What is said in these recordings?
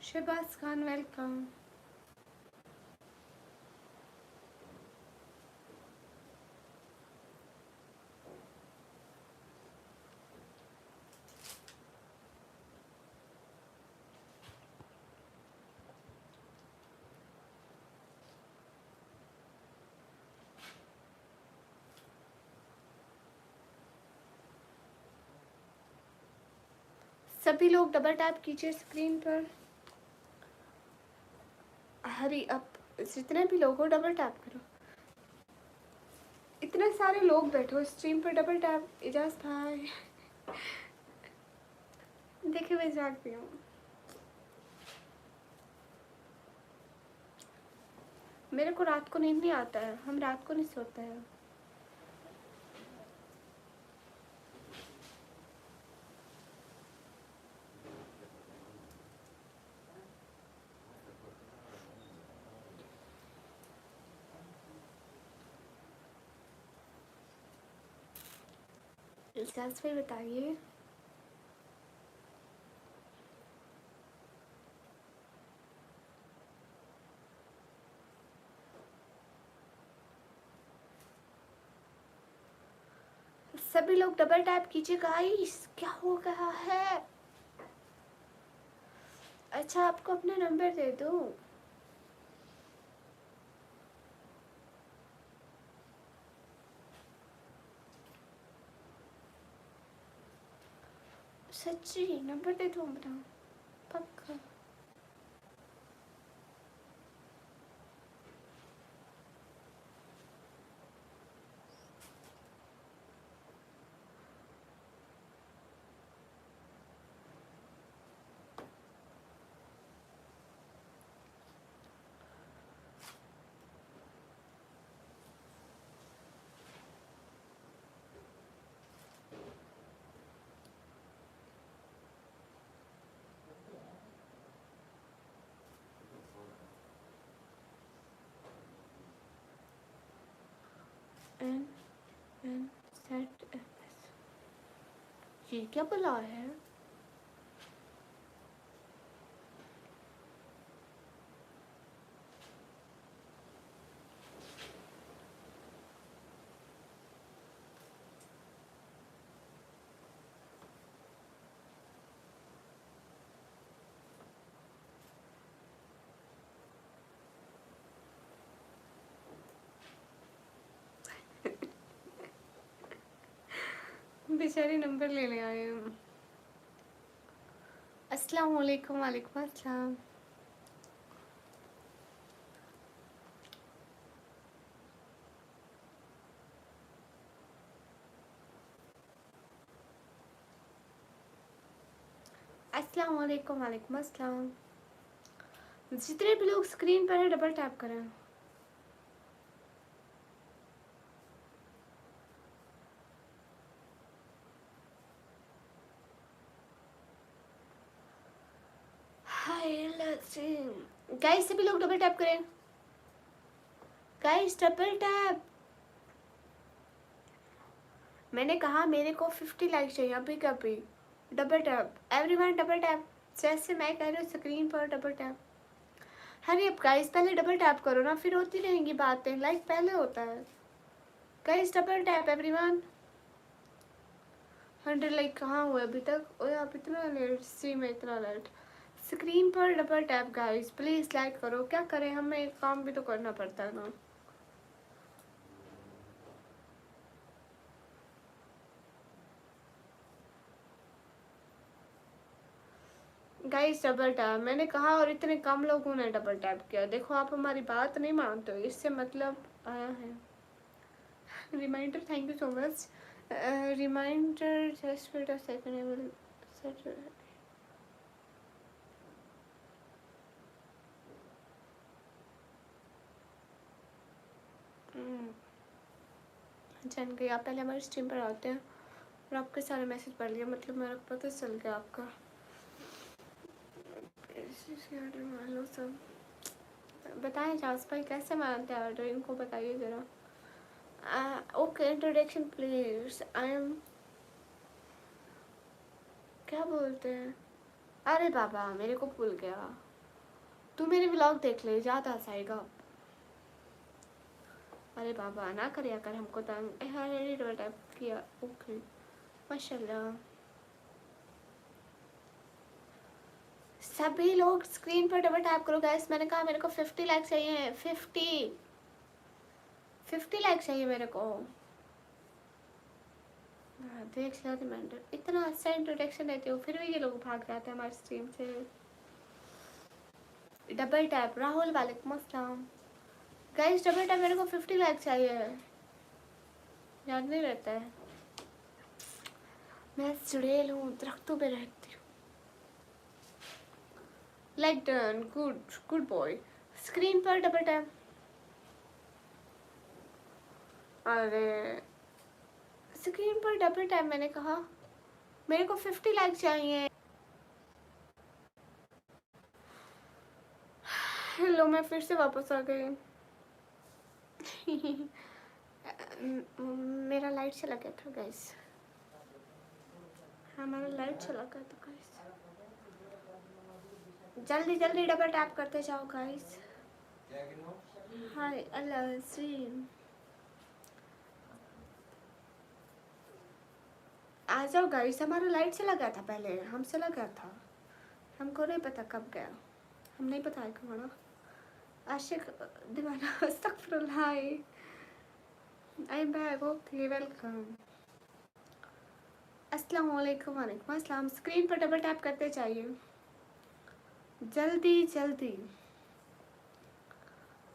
Shahbaz Khan welcome. सभी लोग double tap कीजिए स्क्रीन पर। हरी अप, जितने भी लोग हो डबल टैप करो। इतने सारे लोग बैठो स्ट्रीम पर, डबल टैप। इजाज भाई देखिए मैं जागती हूँ। मेरे को रात को नींद नहीं आता है, हम रात को नहीं सोते हैं। इजाज भाई बताइए। सभी लोग डबल टैप कीजिए गाइस, क्या हो गया है? अच्छा आपको अपना नंबर दे दूं? सच्ची नंबर दे दूं अपना? पक्का? एन एन सेट एस, ये क्या बुला है? बेचारी नंबर लेने आए हैं। अस्सलाम वालेकुम। वालेकुम अस्सलाम। अस्सलाम वालेकुम। वालेकुम अस्सलाम। जितने भी लोग स्क्रीन पर है डबल टैप करें। हाय गाइस, सभी लोग डबल टैप करें। Guys double tap. मैंने कहा मेरे को 50 लाइक चाहिए अभी का अभी। Double tap everyone, double tap. जैसे मैं कह रही हूँ स्क्रीन पर डबल टैप। हरी अब गाइस, पहले डबल टैप करो ना, फिर होती रहेंगी बातें। लाइक पहले होता है। Guys double tap everyone. 100 like कहाँ हुए अभी तक? ओए आप इतना लेट, सी में इतना लेट। स्क्रीन पर double tap guys, please like करो। क्या करें, हमें एक काम भी तो करना पड़ता है ना। गाइस डबल टैप मैंने कहा, और इतने कम लोगों ने डबल टैप किया। देखो आप हमारी बात नहीं मानते हो, इससे मतलब आया है। Reminder, thank you so much. Reminder just wait a second, I will set. जान गई। आप पहले हमारे स्ट्रीम पर आते हैं और आपके सारे मैसेज पढ़ लिया, मतलब मेरा पता चल गया आपका। हेलो सब। बताएं जास भाई कैसे मानते हैं ऑर्डर, इनको बताइए ज़रा। Okay introduction please. I am, क्या बोलते हैं? अरे बाबा मेरे को भूल गया। तू मेरे व्लॉग देख ले, ज़्यादा आएगा। अरे बाबा ना करिया कर हमको तंग। डबल टैप किया, ओके माशाल्लाह। सभी लोग स्क्रीन पर डबल टैप करो गाइस। मैंने कहा मेरे को 50 लाइक चाहिए, 50 लाइक चाहिए मेरे को। देख लिया रिमाइंडर, इतना अच्छा इंट्रोडक्शन देती हूँ फिर भी ये लोग भाग जाते हैं हमारे स्ट्रीम से। डबल टैप राहुल वालेकुम अस्सलाम। गाइस डबल टैप, मेरे को 50 लाइक चाहिए, याद नहीं रहता है। मैं चुड़ैल हूँ, दरख्तों पे रहती हूँ। Like done, good good boy. Screen पर डबल टैप। अरे स्क्रीन पर डबल टैप, मैंने कहा मेरे को 50 लाइक चाहिए। हेलो, मैं फिर से वापस आ गई। मेरा लाइट चला गया था गाइस। हाँ मेरा लाइट चला गया था गाइस। जल्दी जल्दी डबल टैप करते जाओ गाइस। हाय अल्लाह स्ट्रीम, आ जाओ गाइस। हमारा लाइट चला गया था पहले, हम चला गया था, हमको नहीं पता कब गया, हम नहीं पता है कमाना। आशिक दीवाना अस्तगफिरुल्लाह, I am back, okay welcome. अस्सलाम वालेकुम। वालेकुम अस्सलाम। स्क्रीन पर डबल टैप करते चाहिए, जल्दी जल्दी।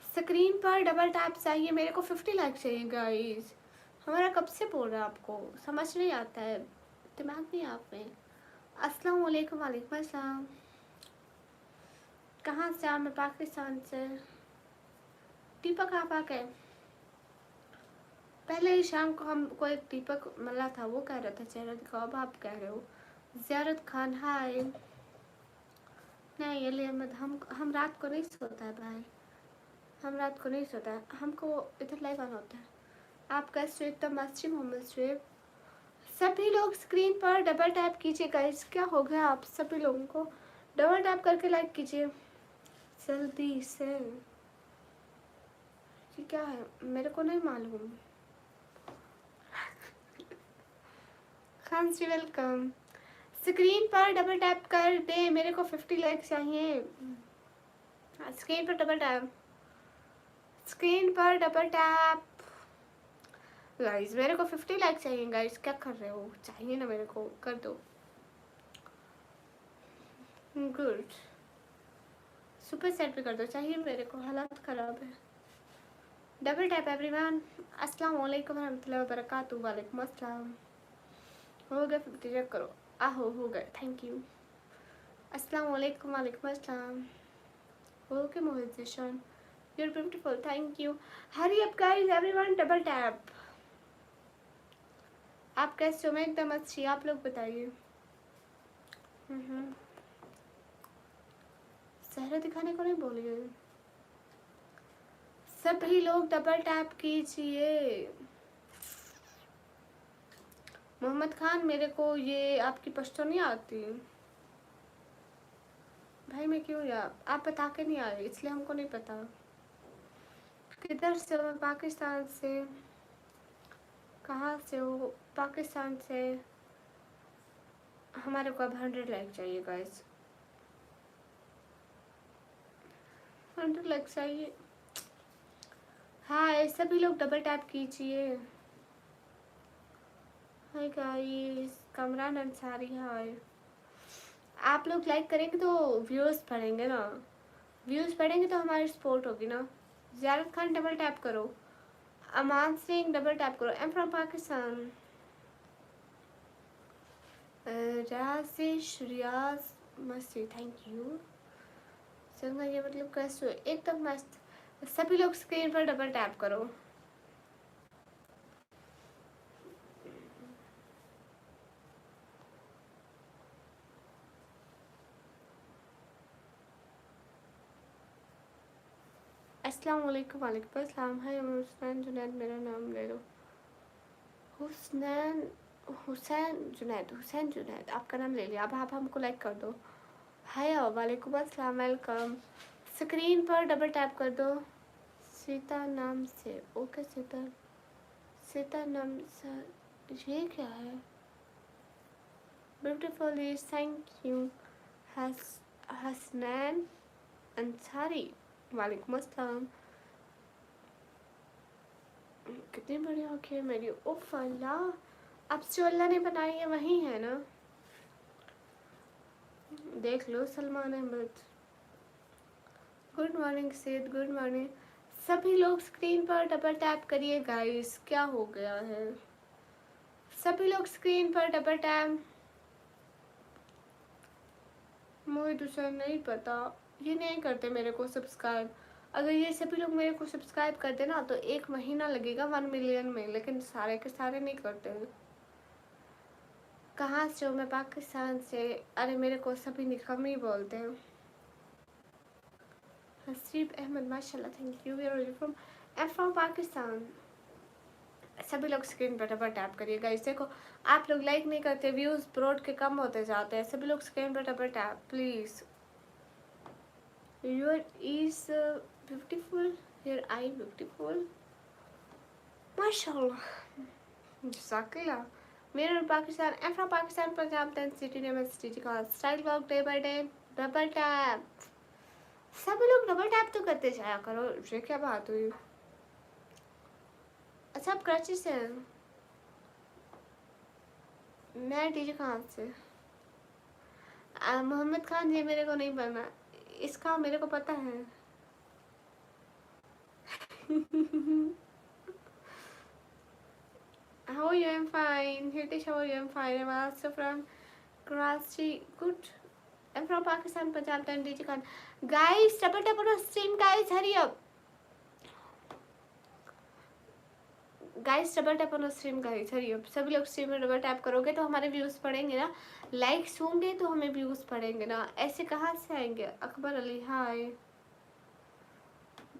स्क्रीन पर डबल टैप चाहिए, मेरे को 50 लाइक चाहिए गाइस। हमारा कब से बोल रहा है, आपको समझ नहीं आता है, दिमाग नहीं आप में। अस्सलाम वालेकुम। वालेकुम अस्सलाम। कहाँ से? आप? मैं पाकिस्तान से। दीपक आप आ गए? पहले ही शाम को हमको एक दीपक मिला था, वो कह रहा था चेहरा दिखाओ, अब आप कह रहे हो। ज़ियारत खान हाय। नहीं अली अहमद, हम रात को नहीं सोता है भाई, हम रात को नहीं सोता है, हमको इधर लाइव आना होता है। आप कैसे? एकदम मस्ती मोहम्मद शुएब। सभी लोग स्क्रीन पर डबल टैप कीजिए गाइस। क्या हो गया आप सभी लोगों को? डबल टैप करके लाइक कीजिए जल्दी से। ये क्या है, मेरे को नहीं मालूम। खान जी वेलकम। स्क्रीन पर डबल टैप कर दे, मेरे को 50 लाइक चाहिए। स्क्रीन पर डबल टैप, स्क्रीन पर डबल टैप गाइस। मेरे को 50 लाइक चाहिए गाइस। क्या कर रहे हो? चाहिए ना मेरे को, कर दो। गुड, सुपर सेट भी कर दो, चाहिए मेरे को, हालत ख़राब है। Double tap everyone. अस्सलाम वालेकुम रहमतुल्लाहि व बरकातहू। वालेकुम अस्सलाम। हो गए 50, चेक करो। आहो हो गए, थैंक यू। अस्सलाम वालेकुम। वालेकुम अस्सलाम। हो गए मोहित, you're beautiful, thank you. hurry up guys, everyone double tap। आप कैसे हो? मैं एकदम अच्छी, आप लोग बताइए। चेहरा दिखाने को नहीं बोलिए। सभी लोग डबल टैप कीजिए। मोहम्मद खान, मेरे को ये आपकी पश्तो नहीं आती भाई, मैं क्यों यार, आप बता के नहीं आ रहे इसलिए हमको नहीं पता। किधर से हो? मैं पाकिस्तान से। कहाँ से हो? पाकिस्तान से। हमारे को अब 100 लाइक चाहिए गाइस, 100 लाइक चाहिए। हाय सभी लोग डबल टैप कीजिए। हाय गाइस, कमरान अंसारी हाय। आप लोग लाइक करेंगे तो व्यूज़ बढ़ेंगे ना, व्यूज़ बढ़ेंगे तो हमारी सपोर्ट होगी ना। ज़ियारत खान डबल टैप करो। अमान सिंह डबल टैप करो। I am from Pakistan. Rajesh Riyaz मस्ती, थैंक यू। संगा ये मतलब कैसे हो? एकदम मस्त। सभी लोग स्क्रीन पर डबल टैप करो। अस्सलाम वालेकुम। वालेकुम अस्सलाम। हाय हुसैन जुनैद, मेरा नाम ले लो। हुसैन हुसैन जुनैद, हुसैन जुनैद आपका नाम ले लिया। अब आप हमको लाइक कर दो। हाय वालेकुम अस्सलाम, वेलकम। स्क्रीन पर डबल टैप कर दो सीता नाम से। ओके सीता, सीता नाम से। ये क्या है? Beautiful is, thank you. Hasnain Ansari, वालेकुम अस्सलाम। कितनी बड़ी आँखें है मेरी, उफ अल्लाह। अब जो अल्लाह ने बनाई है वही है ना, देख लो Salman Ahmed. Good morning said, good morning. सभी लोग स्क्रीन पर डबल टैप करिए गाइस, क्या हो गया है? सभी लोग स्क्रीन पर डबल टैप। मुझे दूसरा नहीं पता, ये नहीं करते मेरे को सब्सक्राइब। अगर ये सभी लोग मेरे को सब्सक्राइब करते ना तो 1 महीना लगेगा 1 मिलियन में, लेकिन सारे के सारे नहीं करते हैं। कहाँ से हो? मैं पाकिस्तान से। अरे मेरे को सभी निकम्मी बोलते हैं। हसीब अहमद, माशाल्लाह, thank you. Where are you from? I am from Pakistan. सभी लोग स्क्रीन पर डबल टैप करिए गाइस। देखो आप लोग लाइक नहीं करते, व्यूज ब्रॉड के कम होते जाते हैं। सभी लोग स्क्रीन पर double tap please. Your is beautiful, your eye beautiful, माशाल्लाह, जज़ाकल्लाह। मेरा Pakistan, I am from Pakistan, Punjab, 10 city name city का style work day by day. Double tap, सभी लोग डबल टैप तो करते जाया करो। ये क्या बात हुई? अच्छा आप कराची से हैं? मैं डीजे खान से। मोहम्मद खान, ये मेरे को नहीं पता, इसका मेरे को पता है। How are you? I'm fine. Hitesh, how are you? I'm fine. I'm also from Karachi. Good. I'm from Pakistan, Punjab, and DJ Khan. Guys, double tap on the stream, guys. Hurry up. Guys double tap on stream guys, hurry up. सभी लोग stream में double tap करोगे तो हमारे views पड़ेंगे ना, likes होंगे तो हमें व्यूज़ पड़ेंगे ना, ऐसे कहाँ से आएंगे? अकबर अली, हाय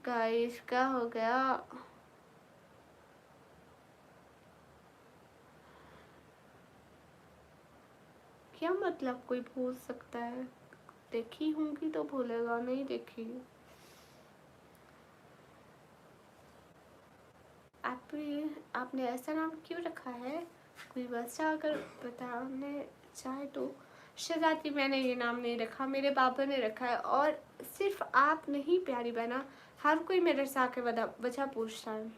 गाइस, क्या हो गया? क्या मतलब कोई भूल सकता है? देखी होंगी तो भूलेगा, नहीं देखी। आपने ऐसा नाम क्यों रखा है? कोई बच्चा अगर बताने चाहे तो। शहजादी, मैंने ये नाम नहीं रखा, मेरे पापा ने रखा है। और सिर्फ आप नहीं प्यारी बहना, हर कोई मेरे से आके वजह पूछता है।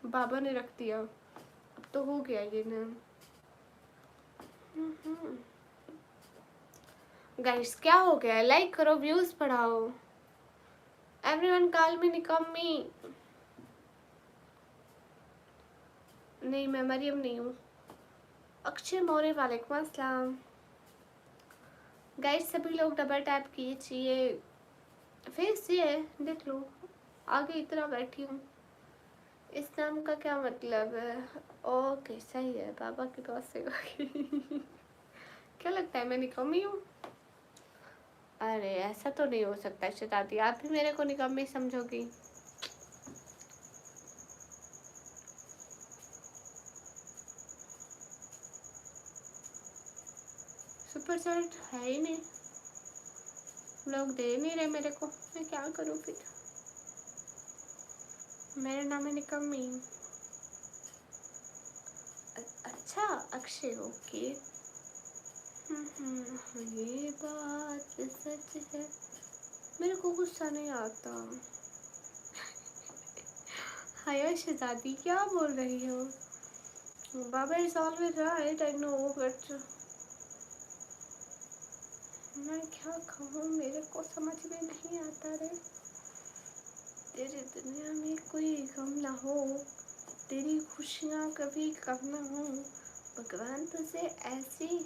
बाबा ने रख दिया, अब तो हो गया ये नाम। गाइस क्या हो गया? लाइक करो, व्यूज बढ़ाओ। एवरीवन कॉल मी निकम्मी। नहीं मैं मरियम नहीं हूँ। अक्षय मौर्य, वालेकुम अस्सलाम। गाइस सभी लोग डबल टैप कीजिए। फेस ये है, देख लो, आगे इतना बैठी हूँ। इस नाम का क्या मतलब है? ओके सही है, पापा के पास से क्या लगता है मैं निकम्मी हूँ? अरे ऐसा तो नहीं हो सकता शहजादी, आप भी मेरे को निकम्मी समझोगी? सुपर सेट है ही नहीं, लोग दे नहीं रहे मेरे को, मैं क्या करूँ फिर? मेरा नाम है निकम्मी। अच्छा अक्षय, ओके। ये बात सच है, मेरे को गुस्सा नहीं आता। हाय शहजादी, क्या बोल रही हो? बाबा is always right, I know, but मैं क्या कहूँ, मेरे को समझ में नहीं आता रे। तेरी दुनिया में कोई गम ना हो, तेरी खुशियाँ कभी कम ना हो, भगवान तुझे ऐसी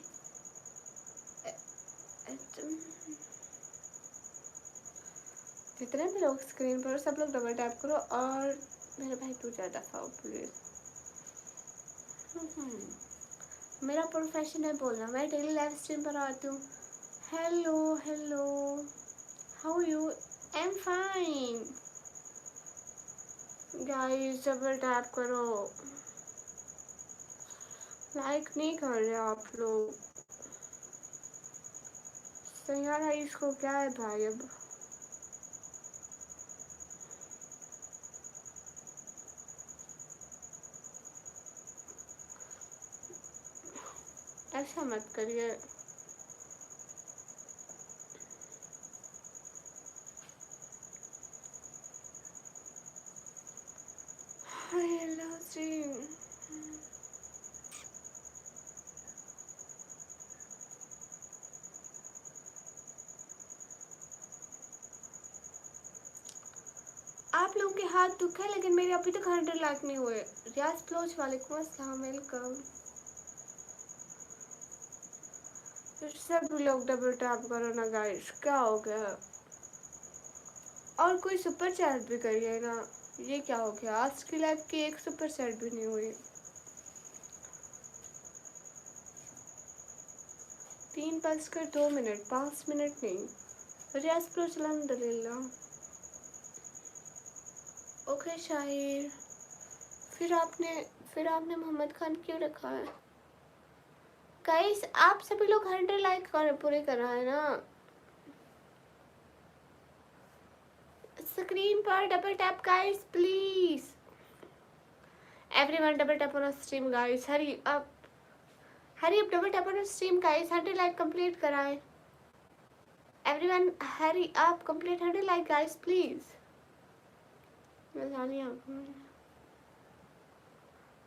जितने भी लोग स्क्रीन पर, सब लोग डबल टैप करो। और मेरे भाई तू ज़्यादा खाओ प्लीज़। मेरा प्रोफेशन है बोलना, मैं डेली लाइव स्ट्रीम पर आती हूँ। Hello hello, how you? I am fine. Guys double tap करो, लाइक नहीं कर रहे आप लोग। सयारा इसको क्या है भाई? अब ऐसा मत करिए। हाय अल्लाह जी। आप लोगों के हाथ दुख है, लेकिन मेरे अभी तक 100 लाइक नहीं हुए। रियाज फ्लोज वालेकुम अस्सलाम, वेलकम। सब लोग डबल टैप करो ना गाइस, क्या हो गया? और कोई सुपर चैट भी करिए ना। ये क्या हो गया? आज की लाइव की एक सुपर चैट भी नहीं हुई। 3:02, 5 मिनट नहीं। रियाज फ्लोज अल्हम्दुलिल्लाह। ओके शाहिर, फिर आपने मोहम्मद खान क्यों रखा है? गाइस आप सभी लोग 100 लाइक पूरे कर रहे हैं ना। स्क्रीन पर double tap guys please. Everyone double tap on stream guys, hurry up double tap on stream guys. 100 like complete कराएं। Everyone hurry up, complete 100 like guys please.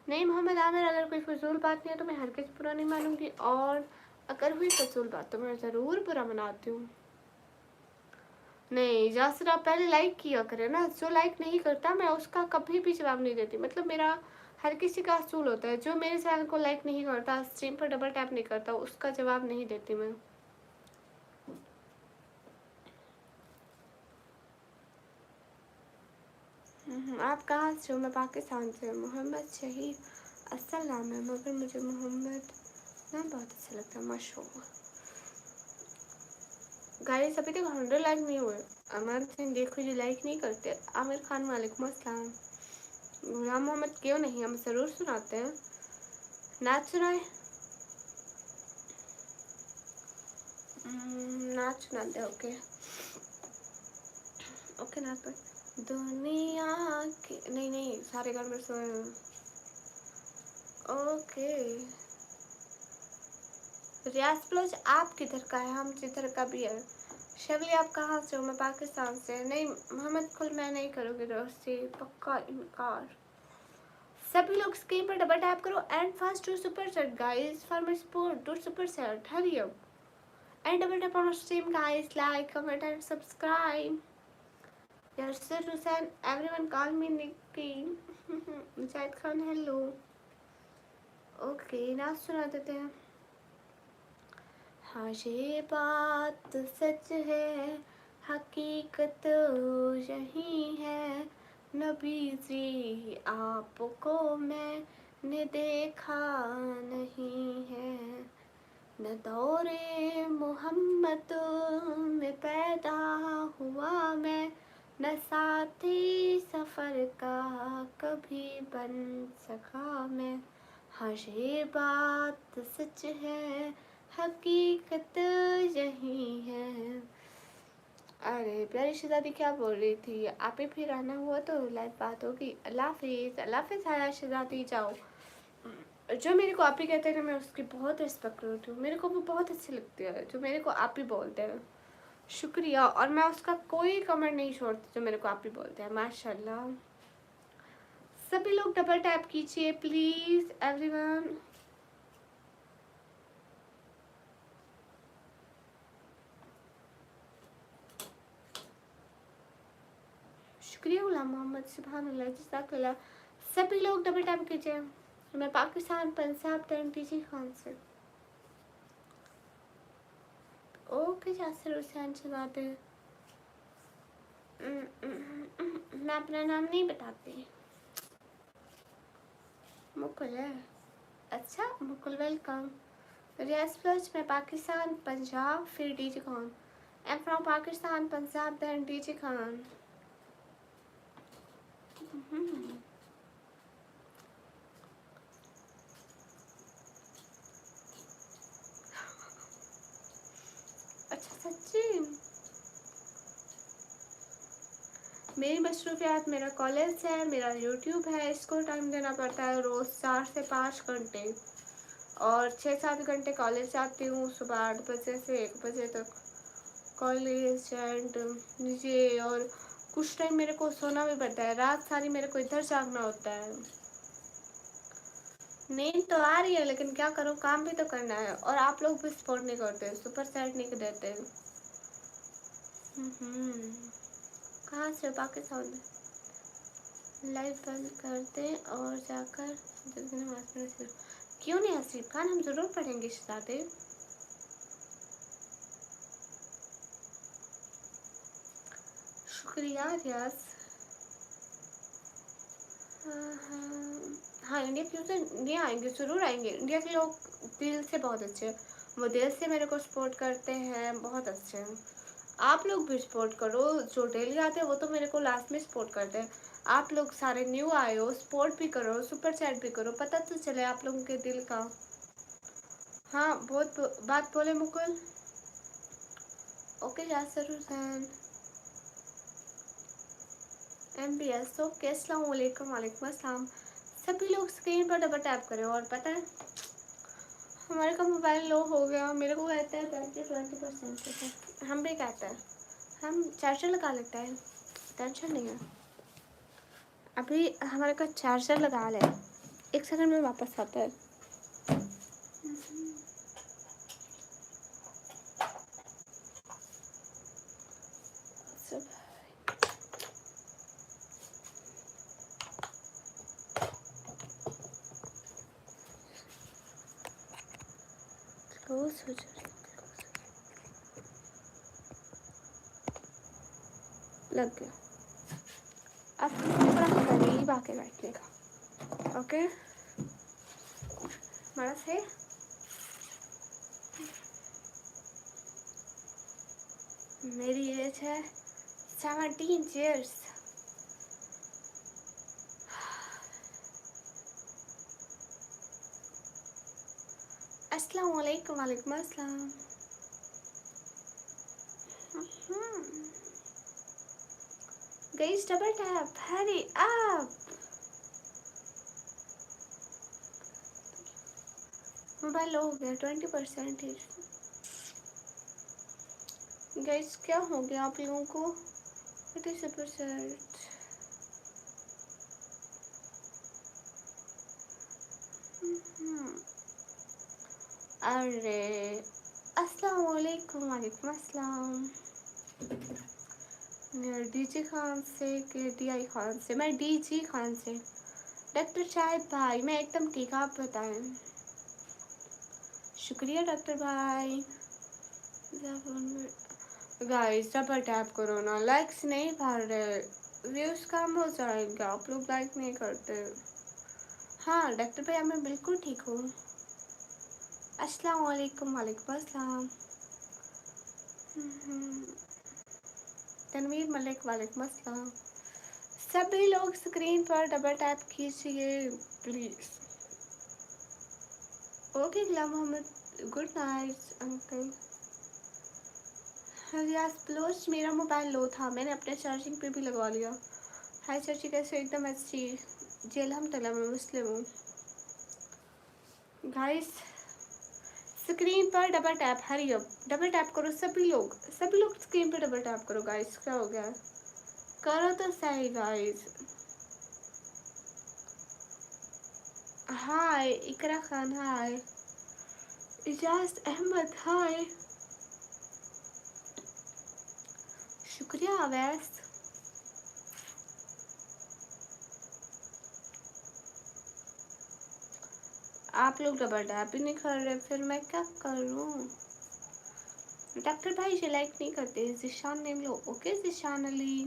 नहीं मोहम्मद आमिर, अगर कोई फजूल बात नहीं है तो मैं हरगिज़ बुरा नहीं मानूंगी, और अगर हुई फजूल बात तो मैं ज़रूर बुरा मनाती हूँ। नहीं जासिर, आप पहले लाइक किया करें ना। जो लाइक नहीं करता मैं उसका कभी भी जवाब नहीं देती। मतलब मेरा हर किसी का असूल होता है, जो मेरे चैनल को लाइक नहीं करता, स्ट्रीम पर डबल टैप नहीं करता, उसका जवाब नहीं देती मैं। आप कहाँ से हो? मैं पाकिस्तान से। मोहम्मद शहीद असल नाम है, मगर मुझे मोहम्मद नाम बहुत अच्छा लगता है, माशाल्लाह। गाइस अभी तक 100 लाइक नहीं हुए। अमर सिंह देखो जी लाइक नहीं करते। आमिर खान वालेकुम अस्सलाम। गुलाम मोहम्मद क्यों नहीं, हम ज़रूर सुनाते हैं। नाच सुनाए? नाच सुनाते। ओके ओके नाच पर। दुनिया के नहीं सारे गाने में सोए। ओके रियाज प्लस आप किधर का है? हम जिधर का भी है। शबली आप कहाँ से हो? मैं पाकिस्तान से। नहीं मोहम्मद कुल मैं नहीं करूँगी दोस्ती, पक्का इनकार। सभी लोग स्क्रीन पर डबल टैप करो and first do super chat guys for my support. Do super chat, hurry up and double tap on stream guys, like comment and subscribe. Yasir Hussain, everyone call me Nikki. Mujahid Khan hello. Okay नाच सुना देते हैं। हाँ ये बात सच है, हकीकत यही है, नबी जी आपको मैंने देखा नहीं है, न दौरे मोहम्मद में पैदा हुआ मैं, न साथी सफ़र का कभी बन सका मैं। हाँ ये बात सच है, हकीकत यही है। अरे प्यारी शहजादी क्या बोल रही थी? आप ही फिर आना हुआ तो लाइव बात होगी। अल्लाह हाफिज़, अल्लाह हाफिज़। हाया शहजादी जाओ। जो मेरे को आप ही कहते हैं ना, मैं उसकी बहुत रिस्पेक्ट करती हूँ। मेरे को वो बहुत अच्छी लगती है जो मेरे को आप ही बोलते हैं। शुक्रिया, और मैं उसका कोई कमेंट नहीं छोड़ती जो मेरे को आप ही बोलते हैं। माशाल्लाह। सभी लोग डबल टैप कीजिए प्लीज़ एवरीवन। शुक्रिया गुलाम मोहम्मद, सुभान अल्लाह, जज़ाकल्लाह। सभी लोग डबल टैप कीजिए। मैं पाकिस्तान पंजाब टीजी खान से। ओके जासिर हुसैन शहजादे। मैं अपना नाम नहीं बताती। मुकुल है? अच्छा मुकुल, वेलकम। रियाज प्लस, मैं पाकिस्तान पंजाब फिर DG Khan. I am from Pakistan Punjab then DG Khan. अच्छा सच्ची? मेरी मसरूफियात, मेरा कॉलेज है, मेरा यूट्यूब है, इसको टाइम देना पड़ता है रोज़ 4 से 5 घंटे। और 6-7 घंटे कॉलेज जाती हूँ, सुबह 8 बजे से 1 बजे तक कॉलेज एंड ये, और कुछ टाइम मेरे को सोना भी पड़ता है, रात सारी मेरे को इधर जागना होता है। नींद तो आ रही है लेकिन क्या करूँ, काम भी तो करना है। और आप लोग भी सपोर्ट नहीं करते, सुपर सेट नहीं देते। कहाँ से बाकी साउंड लाइव बंद कर दें और जाकर क्यों नहीं हसीब खान, हम ज़रूर पढ़ेंगे शहजादे। शुक्रिया रियाज। हाँ इंडिया क्यों से नहीं आएंगे, ज़रूर आएंगे। इंडिया के लोग दिल से बहुत अच्छे हैं, वो दिल से मेरे को सपोर्ट करते हैं, बहुत अच्छे हैं। आप लोग भी सपोर्ट करो, जो डेली आते हैं वो तो मेरे को लास्ट में सपोर्ट करते हैं। आप लोग सारे न्यू आए हो, सपोर्ट भी करो, सुपर चैट भी करो, पता तो चले आप लोगों के दिल का। हाँ बहुत बात बोले Mukul. Okay Yasir Hussain MBS। Okay अस्सलाम वालेकुम। वालेकुम अस्सलाम। सभी लोग स्क्रीन पर डबल टैप करें। और पता है हमारे का मोबाइल लो हो गया, मेरे को कहता है बैटरी 20% हम भी कहते हैं, हम चार्जर लगा लेते हैं, टेंशन नहीं है। अभी हमारे का चार्जर लगा ले, 1 सेकंड में वापस आता है। सब क्लोज हो जाए, लग गया। अब थोड़ा करीब आके बैठने का। ओके हमारा से मेरी एज है 17 ईयर्स। अस्सलाम वालेकुम। वालेकुम अस्सलाम। Guys double tap, hurry up. Mobile low हो गया 20%। गाइस क्या हो गया आप लोगों को, 30%। अरे अस्सलाम वालेकुम। वालेकुम अस्सलाम। डीजी खान से के DI खान से, मैं DG खान से। डॉक्टर शाहिद भाई मैं एकदम ठीक, आप बताएं। शुक्रिया डॉक्टर भाई। गाइस डबल टैप करो ना, लाइक्स नहीं भर रहे, व्यूज कम हो जाएंगे, आप लोग लाइक नहीं करते। हाँ डॉक्टर भैया मैं बिल्कुल ठीक हूँ। अस्सलाम वालेकुम। वालेकुम अस्सलाम। तनवीर मलिक वालेकुम अस्सलाम। सभी लोग स्क्रीन पर डबल टैप कीजिए please. Okay Ghulam Mohammad, good night uncle. Riyaz please मेरा मोबाइल लो था, मैंने अपने चार्जिंग पे भी लगवा लिया। हाय चाची कैसे, एकदम अच्छी जी अल्हम्दुलिल्लाह, मैं मुस्लिम हूँ। गाइस स्क्रीन पर double tap, hurry up double tap करो सभी लोग, सभी लोग स्क्रीन पर डबल टैप करो। गाइस क्या हो गया, करो तो सही गाइस। हाय इकरा खान, हाय इजाज अहमद, हाय शुक्रिया अवैस। आप लोग डबल टैप ही नहीं कर रहे, फिर मैं क्या करूँ। डॉक्टर भाई से लाइक नहीं करते। जिशान नेम लो। ओके जिशान अली,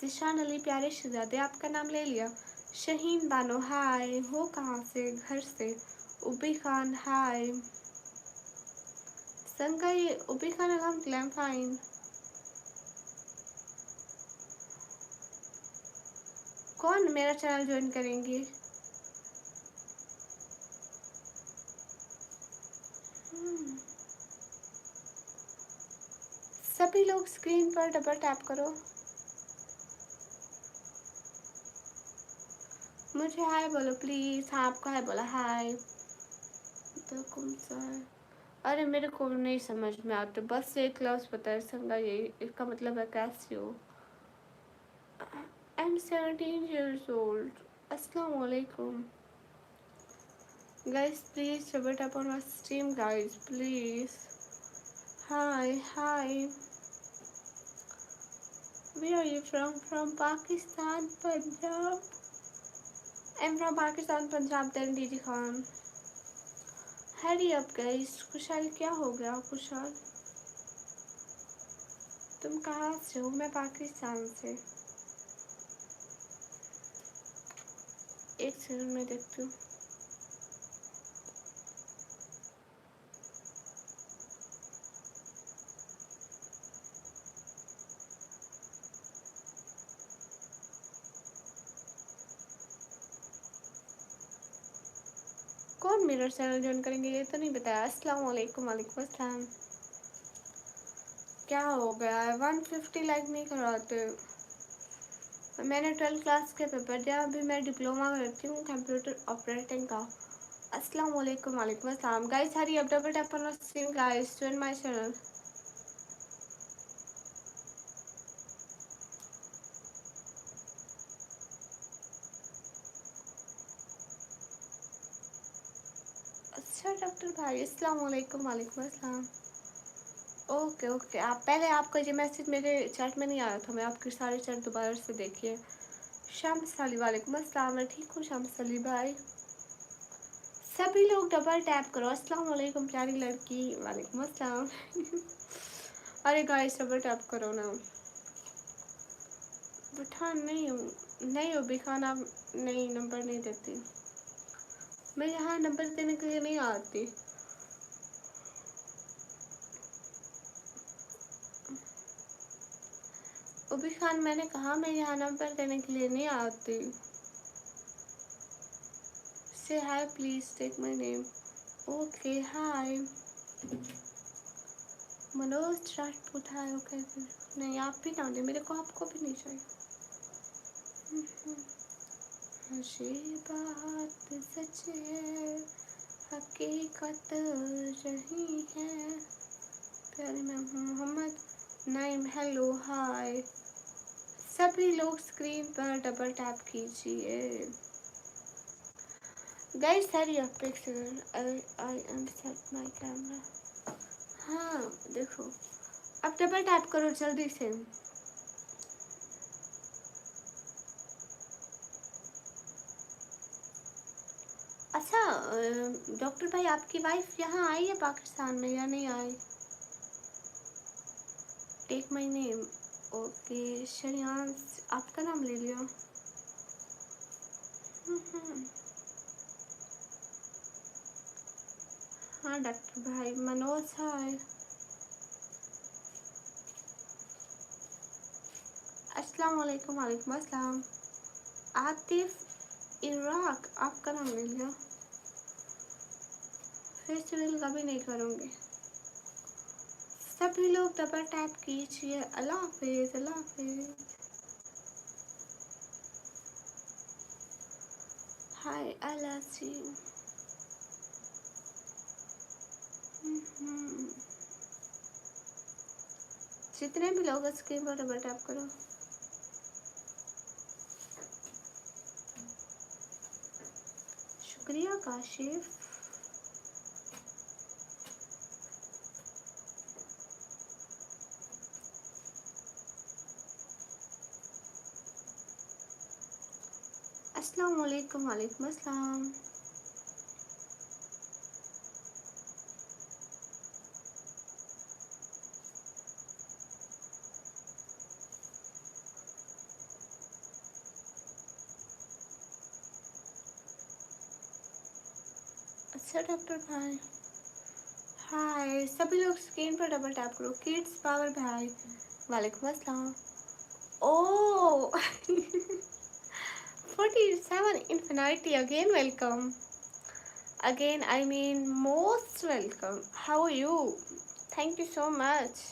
जिशान अली प्यारे शहजादे आपका नाम ले लिया। शहीन बानो हाय, हो कहाँ से, घर से। उबी खान हाय। संगाई उबी खान अल्हम्दुलिल्लाह फाइन। कौन मेरा चैनल ज्वाइन करेंगे। सभी लोग स्क्रीन पर डबल टैप करो। मुझे हाय बोलो प्लीज। हाँ आपको हाय बोला, हाय। कौन सा है? अरे मेरे को नहीं समझ में आता, बस एक लफ्ज़ पता है संगा, यही इसका मतलब है कैसे हो। I am 17 years old. अस्सलाम वालेकुम guys, please double tap on our stream guys, please. Hi. Where are you from Pakistan, Punjab? I'm from Pakistan, Punjab, then Didi Khan. Hurry up guys. खुशहाल क्या हो गया खुशहाल? तुम कहाँ से हो? मैं पाकिस्तान से। एक सेकंड में देखती हूँ। कौन मेरा चैनल ज्वाइन करेंगे ये तो नहीं बताया। अस्सलाम वालेकुम। वालेकुम अस्सलाम। क्या हो गया है? 150 लाइक नहीं करवाते। मैंने 12 क्लास के पेपर दिया, अभी मैं डिप्लोमा करती हूँ कंप्यूटर ऑपरेटिंग का। अस्सलाम वालेकुम। वालेकुम अस्सलाम। Guys hurry up, double tap on screen guys, join my channel. अच्छा डॉक्टर भाई, अस्सलाम वालेकुम। वालेकुम अस्सलाम। ओके, आप पहले, आपका ये मैसेज मेरे चैट में नहीं आया था, मैं आपके सारे चैट दोबारा से देखिए। शम्स अली, वालेकुम अस्सलाम। मैं ठीक हूँ शम्स अली भाई। सभी लोग डबल टैप करो। अस्सलाम वालेकुम प्यारी लड़की। वालेकुम अस्सलाम। अरे गाइस डबल टैप करो ना। बुठान नहीं हो बिखान, आप नहीं नंबर नहीं देती। मैं यहाँ नंबर देने के लिए नहीं आती। उबी खान मैंने कहा मैं यहाँ नंबर देने के लिए नहीं आती। से hi please take my name. Okay hi. Manoj Rajput hi. Okay नहीं, आप भी ना दे मेरे को, आपको भी नहीं चाहिए। ये बात सच है, हकीकत रही है। प्यारे मैं मोहम्मद नाइम। Hello hi. सभी लोग स्क्रीन पर डबल टैप कीजिए। गाइस हरी अप, एक second, I am set my camera. हाँ देखो, अब डबल टैप करो जल्दी से। अच्छा डॉक्टर भाई, आपकी वाइफ यहाँ आई है पाकिस्तान में या नहीं आई? Take my name. Okay Shariyan, आपका नाम ले लिया। हाँ डॉक्टर भाई। मनोज हाय। अस्सलाम वालेकुम। वालेकुम अस्सलाम। आतिफ इराक, आपका नाम ले लिया। फेस्टिवल कभी नहीं करूँगी। सभी लोग डबल टैप कीजिए। अल्लाह हाफिज, अल्लाह हाफिज। हाय आई लव यू। जितने भी लोग स्क्रीन पर डबल टैप करो। शुक्रिया काशिफ। अस्सलाम वालेकुम। वालेकुम अस्सलाम। अच्छा डॉक्टर भाई हाय। सभी लोग स्क्रीन पर डबल टैप करो। किड्स पावर भाई, वालेकुम अस्सलाम। ओ 47 infinity again, welcome again, I mean most welcome. How are you? Thank you so much।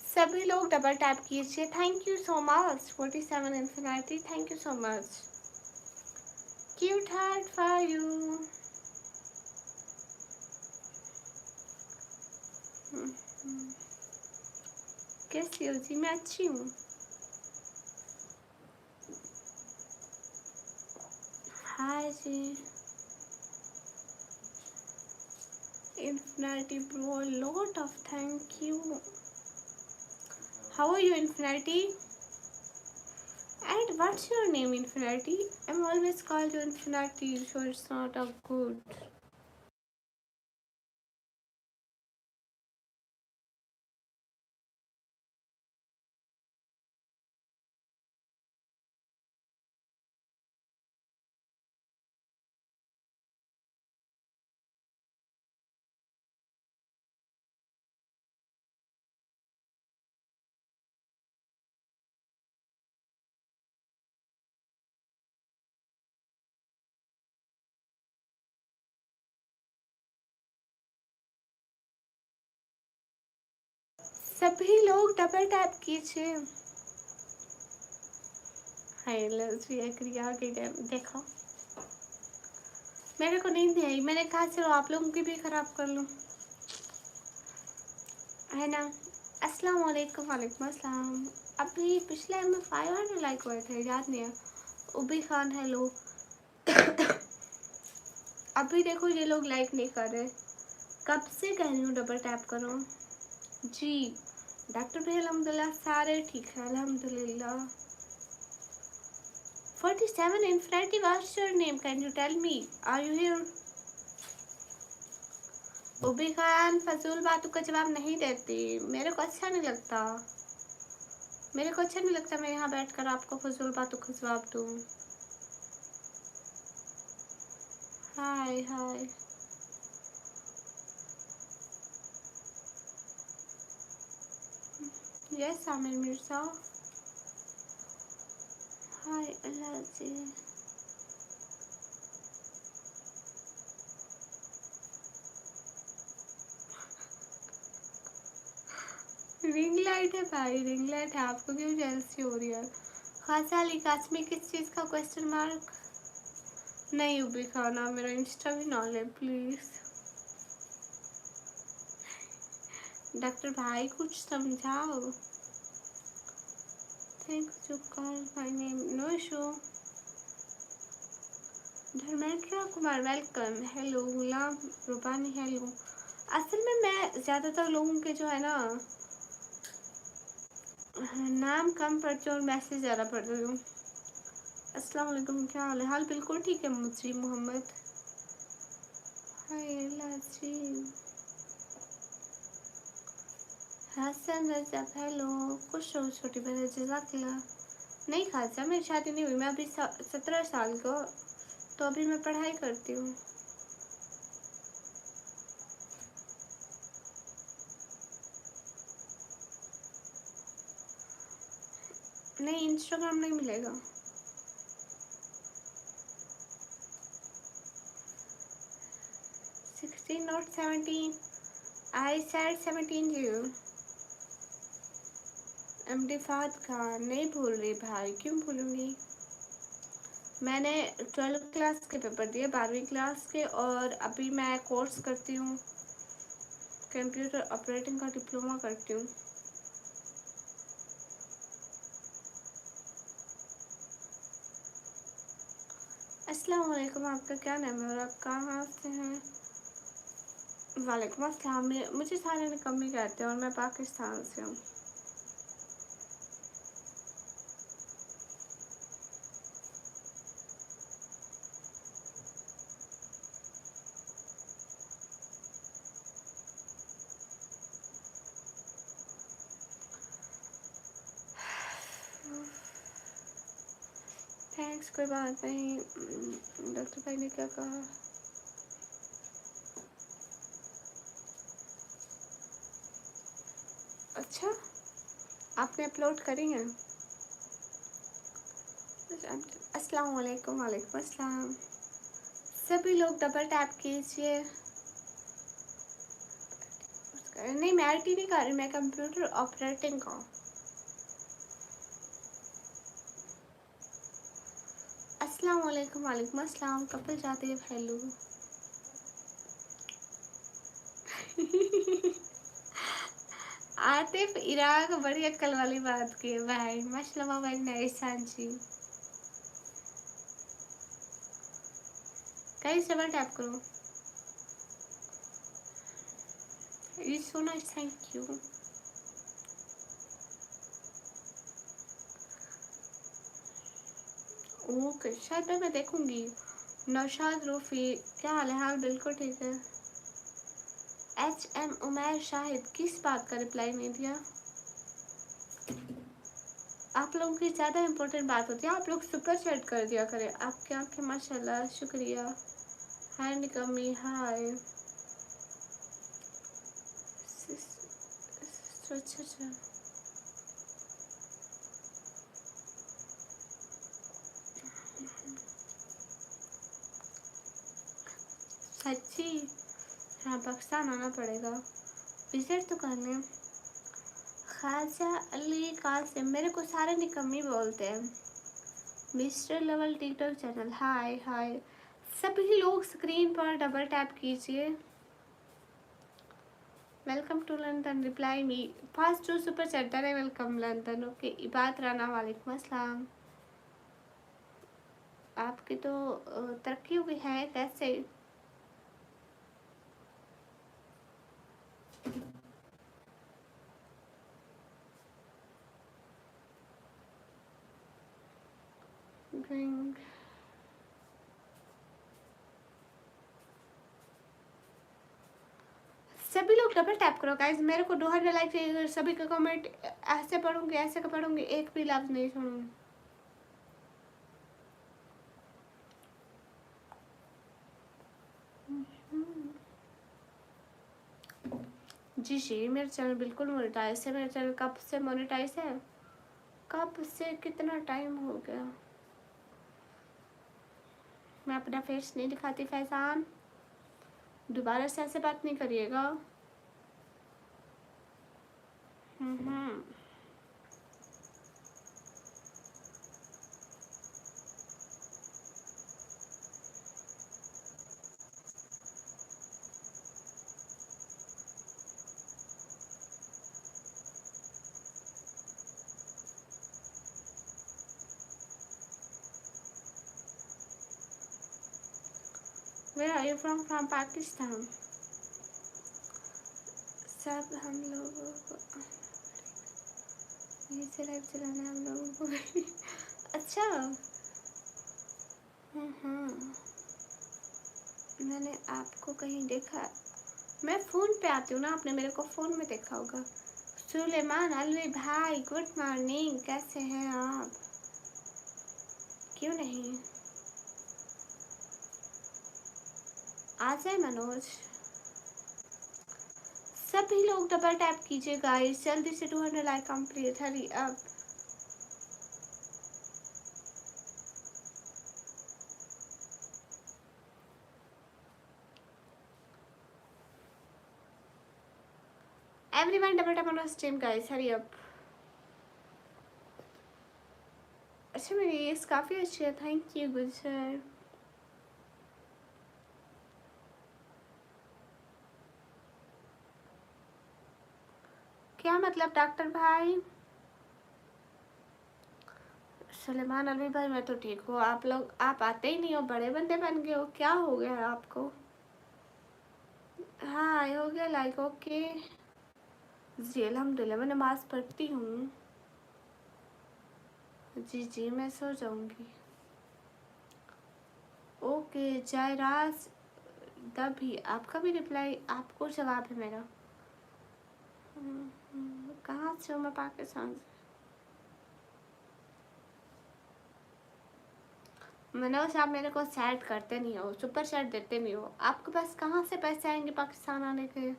सभी लोग डबल टैप कीजिए। Thank you so much 47 infinity, thank you so much. Cute heart for you. कैसी हो जी? मैं अच्छी हूँ। हाय जी। Infinity bro, a lot of thank you. How are you, Infinity? And what's your name, Infinity? I'm always called you Infinity, so it's not a good. सभी लोग double tap कीजिए। हाय लज्जी agree आ गई देखो। मेरे को नींद नहीं आई, मैंने कहा चलो आप लोगों की भी खराब कर लूँ, है ना। अस्सलाम वालेकुम। वालेकुम अस्सलाम। अभी पिछले में 500 लाइक हुए थे, याद नहीं है। उबी खान हेलो। अभी देखो ये लोग लाइक नहीं कर रहे, कब से कह रही हूँ डबल टैप करो जी। डॉक्टर भाई अल्हम्दुलिल्लाह सारे ठीक है अल्हम्दुलिल्लाह। 47 Infinity, what's your name? Can you tell me? Are you here? उबी खान फजूल बातों का जवाब नहीं देती, मेरे को अच्छा नहीं लगता। मेरे को अच्छा नहीं लगता मैं यहाँ बैठकर आपको फजूल बातों का जवाब दूँ। हाय हाय। यस आमिर मिर्जा। हाय अल्लाह जी। रिंग लाइट है भाई, रिंग लाइट है, आपको क्यों जेलसी हो रही है? खासा अली कासमी किस चीज़ का क्वेश्चन मार्क? नहीं उबी खाना, मेरा इंस्टा भी ना ले प्लीज़। डॉक्टर भाई कुछ समझाओ। Thanks to call my name, no issue. Dharmendra Kumar welcome. Hello Ghulam Rupani hello. असल में मैं ज़्यादातर लोगों के जो है ना नाम कम पढ़ती हूँ और मैसेज ज़्यादा पढ़ रही हूँ। अस्सलाम वालेकुम, क्या हाल है? हाल बिल्कुल ठीक है मुझे मोहम्मद। हाय लाजी। हसन रजब हेलो। खुश रहो छोटी बहन, जज़ाकल्लाह। नहीं खासा, मेरी शादी नहीं हुई, मैं अभी 17 साल का, तो अभी मैं पढ़ाई करती हूँ। नहीं इंस्टाग्राम नहीं मिलेगा। 16 not 17। I said 17 you. MD Fahd Khan नहीं भूल रही भाई, क्यों भूलूंगी? मैंने 12th क्लास के पेपर दिए, 12वीं क्लास के, और अभी मैं कोर्स करती हूँ, कंप्यूटर ऑपरेटिंग का डिप्लोमा करती हूँ। अस्सलाम वालेकुम, आपका क्या नाम है और आप कहाँ से हैं? वालेकुम अस्सलाम। मुझे सारे निकम्मी कहते हैं और मैं पाकिस्तान से हूँ। थैंक्स, कोई बात नहीं। डॉक्टर भाई ने क्या कहा? अच्छा, आपने अपलोड करी हैं? अस्सलाम वालेकुम। वालेकुम अस्सलाम। सभी लोग डबल टैप कीजिए। नहीं मैं आईटी नहीं कर रही, मैं कंप्यूटर ऑपरेटिंग का। अस्सलाम वालेकुम। वालेकुम अस्सलाम। कपिल जादेव हेलो। आतिफ इराक बड़ी अक्ल वाली बात की है भाई, माशाल्लाह भाई नाइस जी। कहीं डबल टैप करो। ये so nice, thank you. Okay शायद मैं देखूंगी। नौशाद रूफी, क्या हाल है? हाँ बिल्कुल ठीक है। HM उमैर शाहिद, किस बात का रिप्लाई नहीं दिया? आप लोगों की ज़्यादा इम्पोर्टेंट बात होती है, आप लोग सुपर चैट कर दिया करें। आपके आंखें माशाल्लाह, शुक्रिया। हाय निकम्मी, हाय। अच्छा अच्छा, सच्ची? हाँ पाकिस्तान आना पड़ेगा, विजिट तो करने। ख्वाजा अली कासिम, मेरे को सारे निकम्मी बोलते हैं। Mister level TikTok channel, hi hi. सभी लोग स्क्रीन पर डबल टैप कीजिए। Welcome to London, reply me fast to super chatter है। Welcome London. Okay Ibad Rana, वालेकुम अस्सलाम। आपकी तो तरक्की हुई है, कैसे? ड्रिंक। सभी लोग डबल टैप करो गाइस, मेरे को 200 लाइक चाहिए। सभी का कमेंट ऐसे पढ़ूंगी, ऐसे का पढ़ूंगी, एक भी लफ्ज नहीं छोड़ूंगी। जी जी, मेरा चैनल बिल्कुल मोनेटाइज है। मेरा चैनल कब से मोनेटाइज है? कब से? कितना टाइम हो गया? मैं अपना फेस नहीं दिखाती फैजान, दोबारा से ऐसे बात नहीं करिएगा। हम्म। Where are you from? From Pakistan. सब हम लोगों को यही से लाइव चलाना हम लोगों को। अच्छा। मैंने आपको कहीं देखा, मैं फ़ोन पे आती हूँ ना, आपने मेरे को फ़ोन में देखा होगा। सुलेमान अलवी भाई, गुड मॉर्निंग, कैसे हैं आप? क्यों नहीं आ जाए मनोज। सभी लोग डबल टैप कीजिए गाइस, जल्दी से 200 like complete, hurry up. Everyone double tap on stream guys, hurry up. अच्छा मेरी ये काफ़ी अच्छी है, थैंक यू गुजर। क्या मतलब डॉक्टर भाई? सुलेमान अलवी भाई मैं तो ठीक हूँ, आप लोग आप आते ही नहीं हो, बड़े बंदे बन गए हो, क्या हो गया है आपको? हाँ हो गया लाइक, ओके जी अल्हम्दुलिल्लाह, मैं नमाज़ पढ़ती हूँ। जी जी मैं सो जाऊँगी। ओके जयराज दभी, आपका भी रिप्लाई, आपको जवाब है मेरा। कहाँ से हूँ मैं? पाकिस्तान से। मनोज आप मेरे को सेट करते नहीं हो, सुपर सेट देते नहीं हो, आपके पास कहाँ से पैसे आएंगे पाकिस्तान आने के?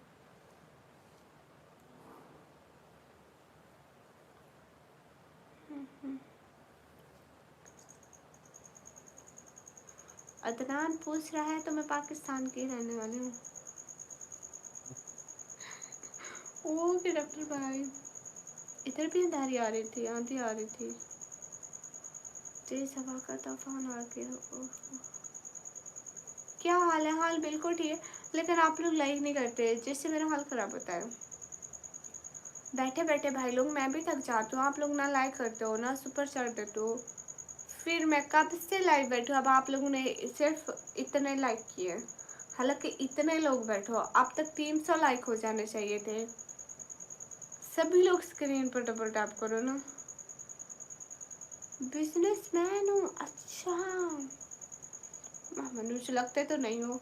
अदनान पूछ रहा है तो मैं पाकिस्तान की रहने वाली हूँ। ओके डॉक्टर भाई, इधर भी अंधारी आ रही थी, आंधी आ रही थी, तेज हवा का तूफान आ गया। क्या हाल है? हाल बिल्कुल ठीक है, लेकिन आप लोग लाइक नहीं करते जिससे मेरा हाल ख़राब होता है। बैठे बैठे भाई लोग मैं भी थक जाती हूँ, आप लोग ना लाइक करते हो ना सुपर चैट देते हो, फिर मैं कब से लाइव बैठी हूँ। अब आप लोगों ने सिर्फ इतने लाइक किए, हालांकि इतने लोग बैठो, अब तक 300 लाइक हो जाने चाहिए थे। सभी लोग स्क्रीन पर डबल टैप करो ना। बिजनेसमैन हूँ, अच्छा मुझे लगते तो नहीं हो,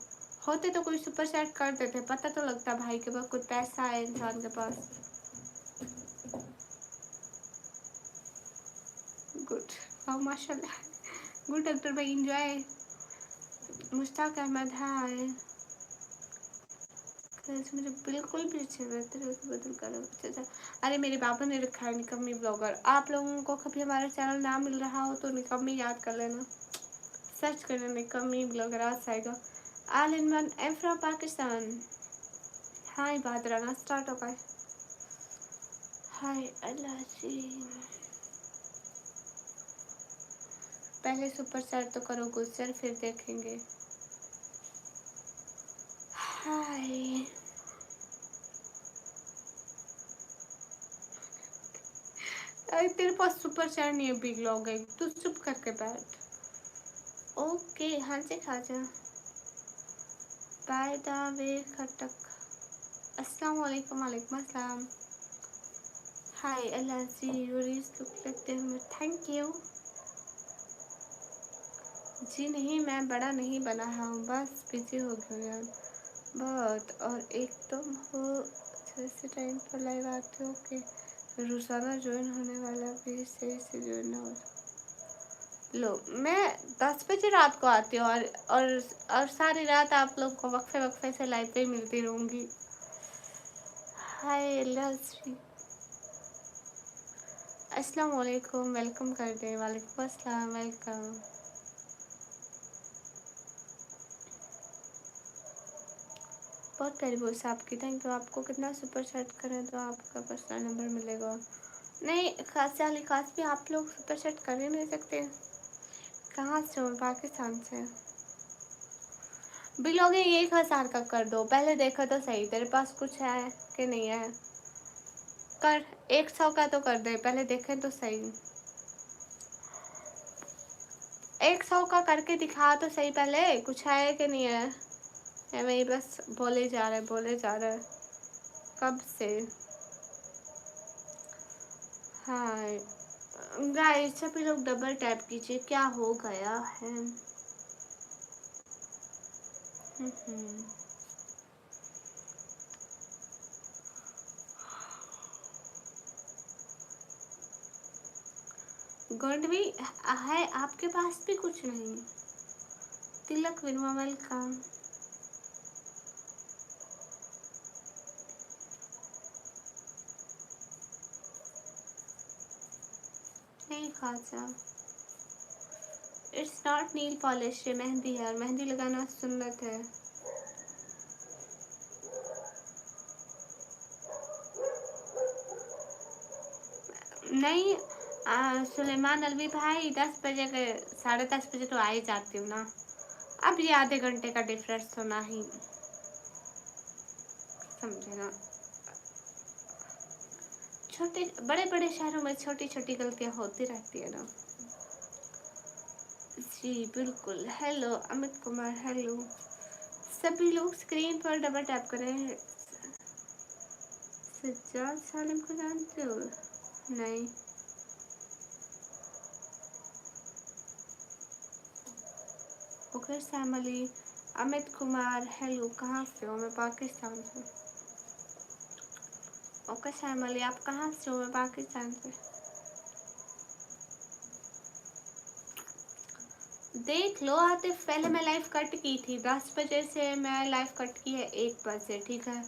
होते तो कोई सुपर चैट कर देते, पता तो लगता भाई के पास कुछ पैसा है इंसान के पास। गुड, वाह माशाल्लाह, गुड डॉक्टर भाई, एंजॉय। मुश्ताक अहमद हाय, मुझे बिल्कुल भी अच्छे बदल कर अच्छा। अरे मेरे पापा ने रखा है निकम्मी ब्लॉगर, आप लोगों को कभी हमारा चैनल ना मिल रहा हो तो निकम्मी याद कर लेना, सर्च कर लेना निकम्मी ब्लॉगर, आज आएगा। All in one am from Pakistan. Hi बादराना स्टार्ट हो गए। हाय अल्लाह जी, पहले सुपर चैट तो करो गुजर, फिर देखेंगे। हाय अरे तेरे पास सुपर चैट नहीं है, बिग लॉग है, तू चुप करके बैठ। ओके हाँ जी खाजा, बाय द वे खटक, अस्सलाम वालेकुम, वालेकुम अस्सलाम। हाय अल्लाह जी, your is look like them, thank you. जी नहीं, मैं बड़ा नहीं बना हूँ, बस बिजी हो गया यार बहुत। और एक तुम हो जैसे टाइम पर लाइव आते हो कि रोजाना ज्वाइन होने वाला भी सही से ज्वाइन हो लो। मैं 10 बजे रात को आती हूँ और सारी रात आप लोग को वक्फे वक्फे से लाइव पे मिलती रहूँगी। हाय लस्री, अस्सलाम वालेकुम, वेलकम कर दे। वालेकुम अस्सलाम, वेलकम। बहुत प्यारी वॉइस आपकी, थैंक यू। आपको कितना सुपर चैट करें तो आपका पर्सनल नंबर मिलेगा? नहीं खास वाली खास भी आप लोग सुपर चैट कर ही नहीं सकते। कहाँ से हो? पाकिस्तान से। बिलोगे 1000 का कर दो, पहले देखो तो सही तेरे पास कुछ है कि नहीं है। कर 100 का तो कर दे, पहले देखें तो सही। 100 का करके दिखा तो सही, पहले कुछ है कि नहीं है। मैं बस बोले जा रहे बोले जा रहे कब से। हाँ गाइस सभी लोग डबल टैप कीजिए, क्या हो गया है। गोल्ड भी है आपके पास भी कुछ नहीं। तिलक विनवा वेलकम। नहीं खाजा, इट्स नॉट नील पॉलिश, ये मेहंदी है और मेहंदी लगाना सुन्नत है। नहीं सुलेमान अलवी भाई 10 बजे के 10:30 बजे तो आ ही जाती हूँ ना, अब ये आधे घंटे का डिफरेंस तो ना ही समझे ना। छोटे बड़े बड़े शहरों में छोटी छोटी गलतियाँ होती रहती है ना। जी बिल्कुल। Hello Amit Kumar, hello. सभी लोग स्क्रीन पर डबल टैप करें। सज्जाद सालिम को जानते हो? नहीं। Okay Sam Ali, Amit Kumar hello, कहाँ से हो? मैं पाकिस्तान से। ओके सैम अली, आप कहाँ से हो? मैं पाकिस्तान से। देख लो आतिफ, पहले मैं लाइव कट की थी 10 बजे से, मैं लाइव कट की है 1 बजे, ठीक है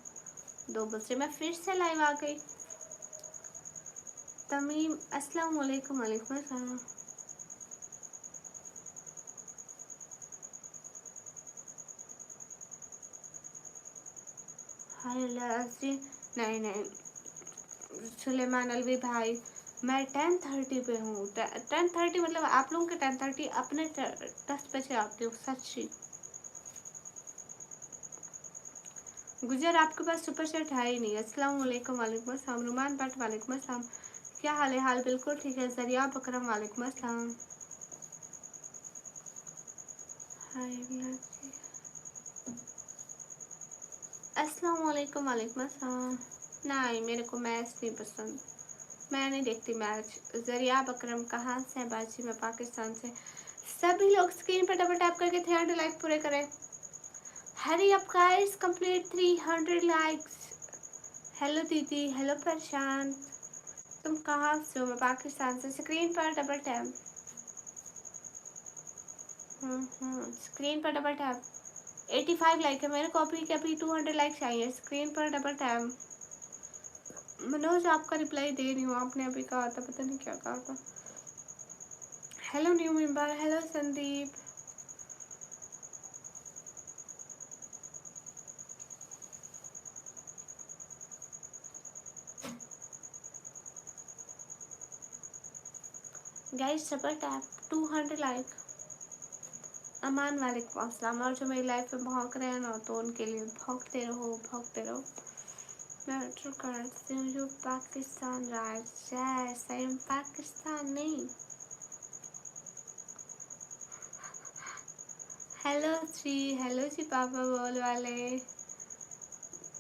2 बजे मैं फिर से लाइव आ गई। तमीम अस्सलाम वालेकुम, वालेकुम अस्सलाम। हाय नहीं नहीं सुलेमान अलवी भाई, मैं 10:30 पे हूँ। 10:30 मतलब आप लोगों के 10:30, अपने 10 बजे आती हूँ सच्ची। गुजर आपके पास सुपर सेट है ही नहीं। अस्सलाम वालेकुम। वालेकुम अस्सलाम। रुमान भट्ट वालेकुम अस्सलाम। क्या हाल है? हाल बिल्कुल ठीक है। जरिया बकरम वालेकुम अस्सलाम। अस्सलाम वालेकुम। वालेकुम अस्सलाम। नहीं, मेरे को मैच नहीं पसंद, मैं नहीं देखती मैच। जरिया बकरम कहाँ से है? बाजी में पाकिस्तान से। सभी लोग स्क्रीन पर डबल टैप करके 300 लाइक पूरे करें। Hurry up guys, complete 300 likes. Hello दीदी, हेलो प्रशांत, तुम कहाँ से हो? मैं पाकिस्तान से। स्क्रीन पर डबल टैप। स्क्रीन पर डबल टैप। 85 लाइक है, मेरे को अभी के अभी 200 लाइक चाहिए। स्क्रीन पर डबल टैप। मनोज आपका रिप्लाई दे रही हूँ, आपने अभी कहा था, पता नहीं क्या कहा था। Hello new member, hello Sandeep. Guys double tap 200 like. अमान वालेकुम अस्सलाम। और जो मेरी लाइफ में भौंक रहे हैं ना, तो उनके लिए भौंकते रहो, भौंकते रहो। मैं ऑर्डर करती हूँ जो पाकिस्तान राइट है, सही पाकिस्तान नहीं। हेलो जी, हेलो जी पापा बोल वाले।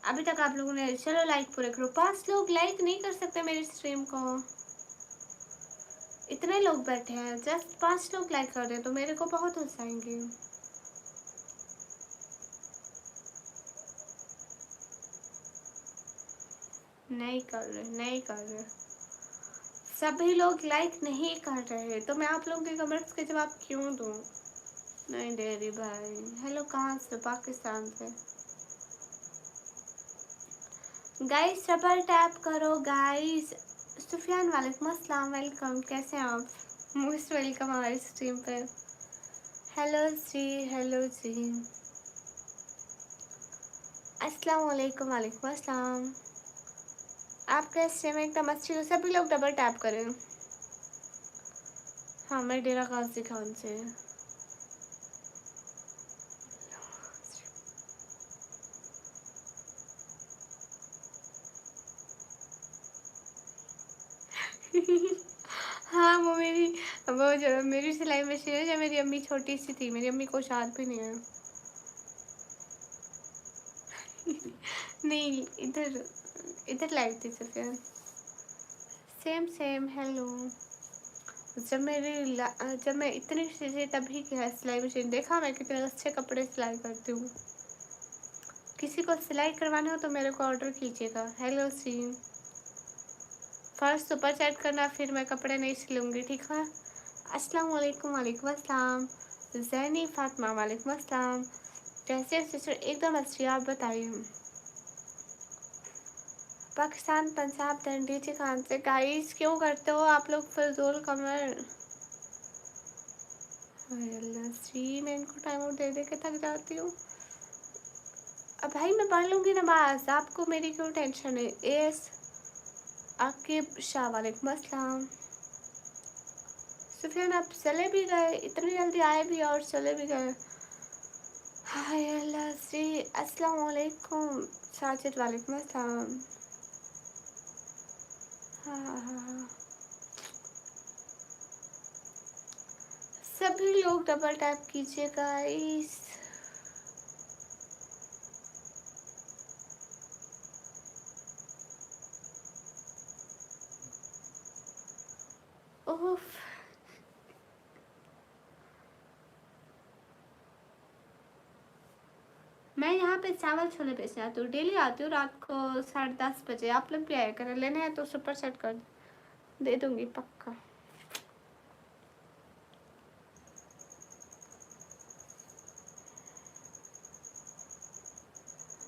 अभी तक आप लोगों ने, चलो लाइक पूरे करो। 5 लोग लाइक नहीं कर सकते मेरी स्ट्रीम को? इतने लोग बैठे हैं, जस्ट 5 लोग लाइक कर दें तो मेरे को बहुत हंसाएंगे। नहीं कर रहे, नहीं कर रहे, सभी लोग लाइक नहीं कर रहे, तो मैं आप लोगों के कमेंट्स के जवाब क्यों दूं? नहीं दे रही भाई। हेलो, कहाँ से? पाकिस्तान से। गाइस डबल टैप करो गाइस। सुफियान वालेकुम अस्सलाम, वेलकम। कैसे हैं आप? मोस्ट वेलकम हमारी स्ट्रीम पे। हेलो जी, हेलो जी। अस्सलाम वालेकुम। वालेकुम अस्सलाम। आपका स्ट्रीम एकदम अच्छी हो, सभी लोग डबल टैप करें। हाँ, मैं डेरा गाजी खान से। हाँ, वो जो मेरी सिलाई मशीन है, जब मेरी अम्मी छोटी सी थी, मेरी अम्मी को शाद भी नहीं है। नहीं, इधर इधर लाई थी सफिया। Same same, hello. जब मैं इतनी सी थी तभी की है सिलाई मशीन। देखा मैं कितने अच्छे कपड़े सिलाई करती हूँ। किसी को सिलाई करवाना हो तो मेरे को ऑर्डर कीजिएगा। हेलो सी। फर्स्ट सुपर चैट करना, फिर मैं कपड़े नहीं सिलूँगी, ठीक है? अस्सलाम वालेकुम। वालेकुम अस्सलाम। ज़ैनी फातिमा वालेकुम अस्सलाम। कैसे हो सिस्टर? एकदम अच्छी, आप बताइए। पाकिस्तान, पंजाब, डंडी जी खान से। गाइस क्यों करते हो आप लोग फजूल कमेंट? अल्लाह जी, मैं इनको टाइम आउट दे दे के थक जाती हूँ। अब भाई मैं पढ़ लूँगी ना, बस आपको मेरी क्यों टेंशन है? एस आकिब शाह वालेकुम अस्सलाम। सुफियान आप चले भी गए, इतनी जल्दी आए भी और चले भी गए। हाय अल्लाह जी। अस्सलाम वालेकुम साजिद वालेकुम अस्सलाम। हाँ हाँ हाँ, सभी लोग डबल टैप कीजिए गाइस। ओह, मैं यहाँ पे चावल छोले बेचने आती हूँ, डेली आती हूँ रात को 10:30 बजे। आप लोग भी आया करें, लेने हैं तो सुपर सेट कर दे दूँगी पक्का।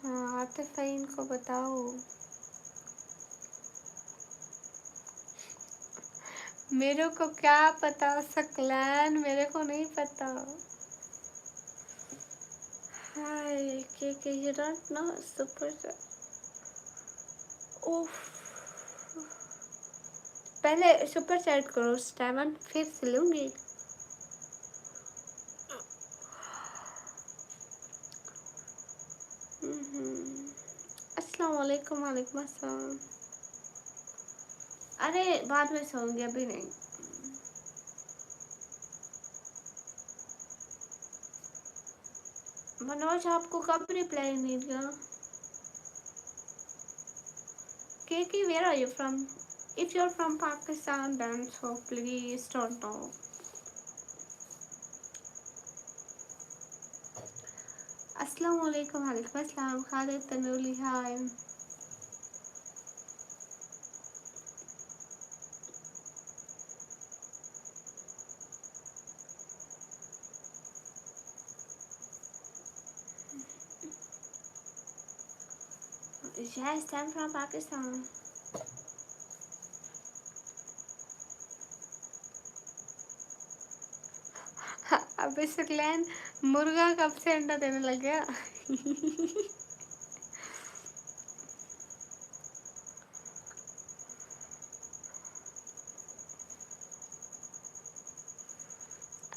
हाँ, आतिफ फ़हीम को बताओ। मेरे को क्या पता सकलैन, मेरे को नहीं पता। हाय के यू डोंट नो सुपर। ओह, पहले सुपर चैट करो स्टेवन, फिर सिलूंगी। वालेकुम वालेकुम अस्सलाम। अरे बाद में सोऊंगी, अभी नहीं। मनोज आपको कब रिप्लाई मिलेगा? Kiki, where are you from? If you're from Pakistan, then so please don't talk. Assalamu alaikum, alaikum assalam. Khalid Tanuli, hi. Yes, I'm from Pakistan. अबे शुक्लैन, मुर्गा कब से अंडा देने लग गया?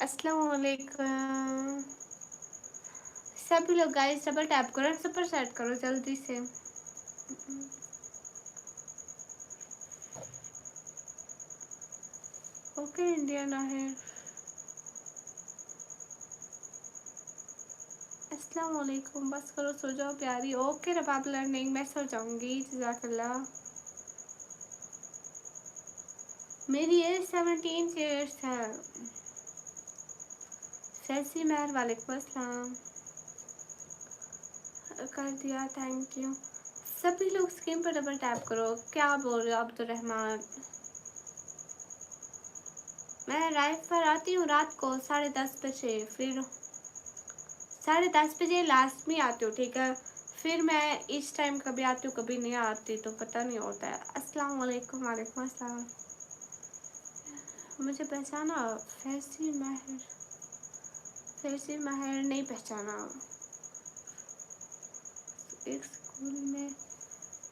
अस्सलाम वालेकुम सभी लोग। गाइस डबल टैप करो, सुपर सेट करो जल्दी से। ओके इंडियन है। अस्सलाम वालेकुम, बस करो सो जाओ प्यारी। ओके रबाब लर्निंग, मैं सो जाऊंगी। जज़ाकल्लाह। मेरी एज 17 ईयर्स है। फैसी महर, वालेकुम अस्सलाम। कर दिया, थैंक यू। सभी लोग स्क्रीन पर डबल टैप करो। क्या बोल रहे हो अब्दुलरहमान? मैं लाइव पर आती हूँ रात को 10:30 बजे, फिर 10:30 बजे लास्ट में आती हूँ, ठीक है? फिर मैं इस टाइम कभी आती हूँ कभी नहीं आती, तो पता नहीं होता है। अस्सलाम वालेकुम, वालेकुम अस्सलाम। मुझे पहचाना? फैसी महर, फैसी महर नहीं पहचाना। एक स्कूल में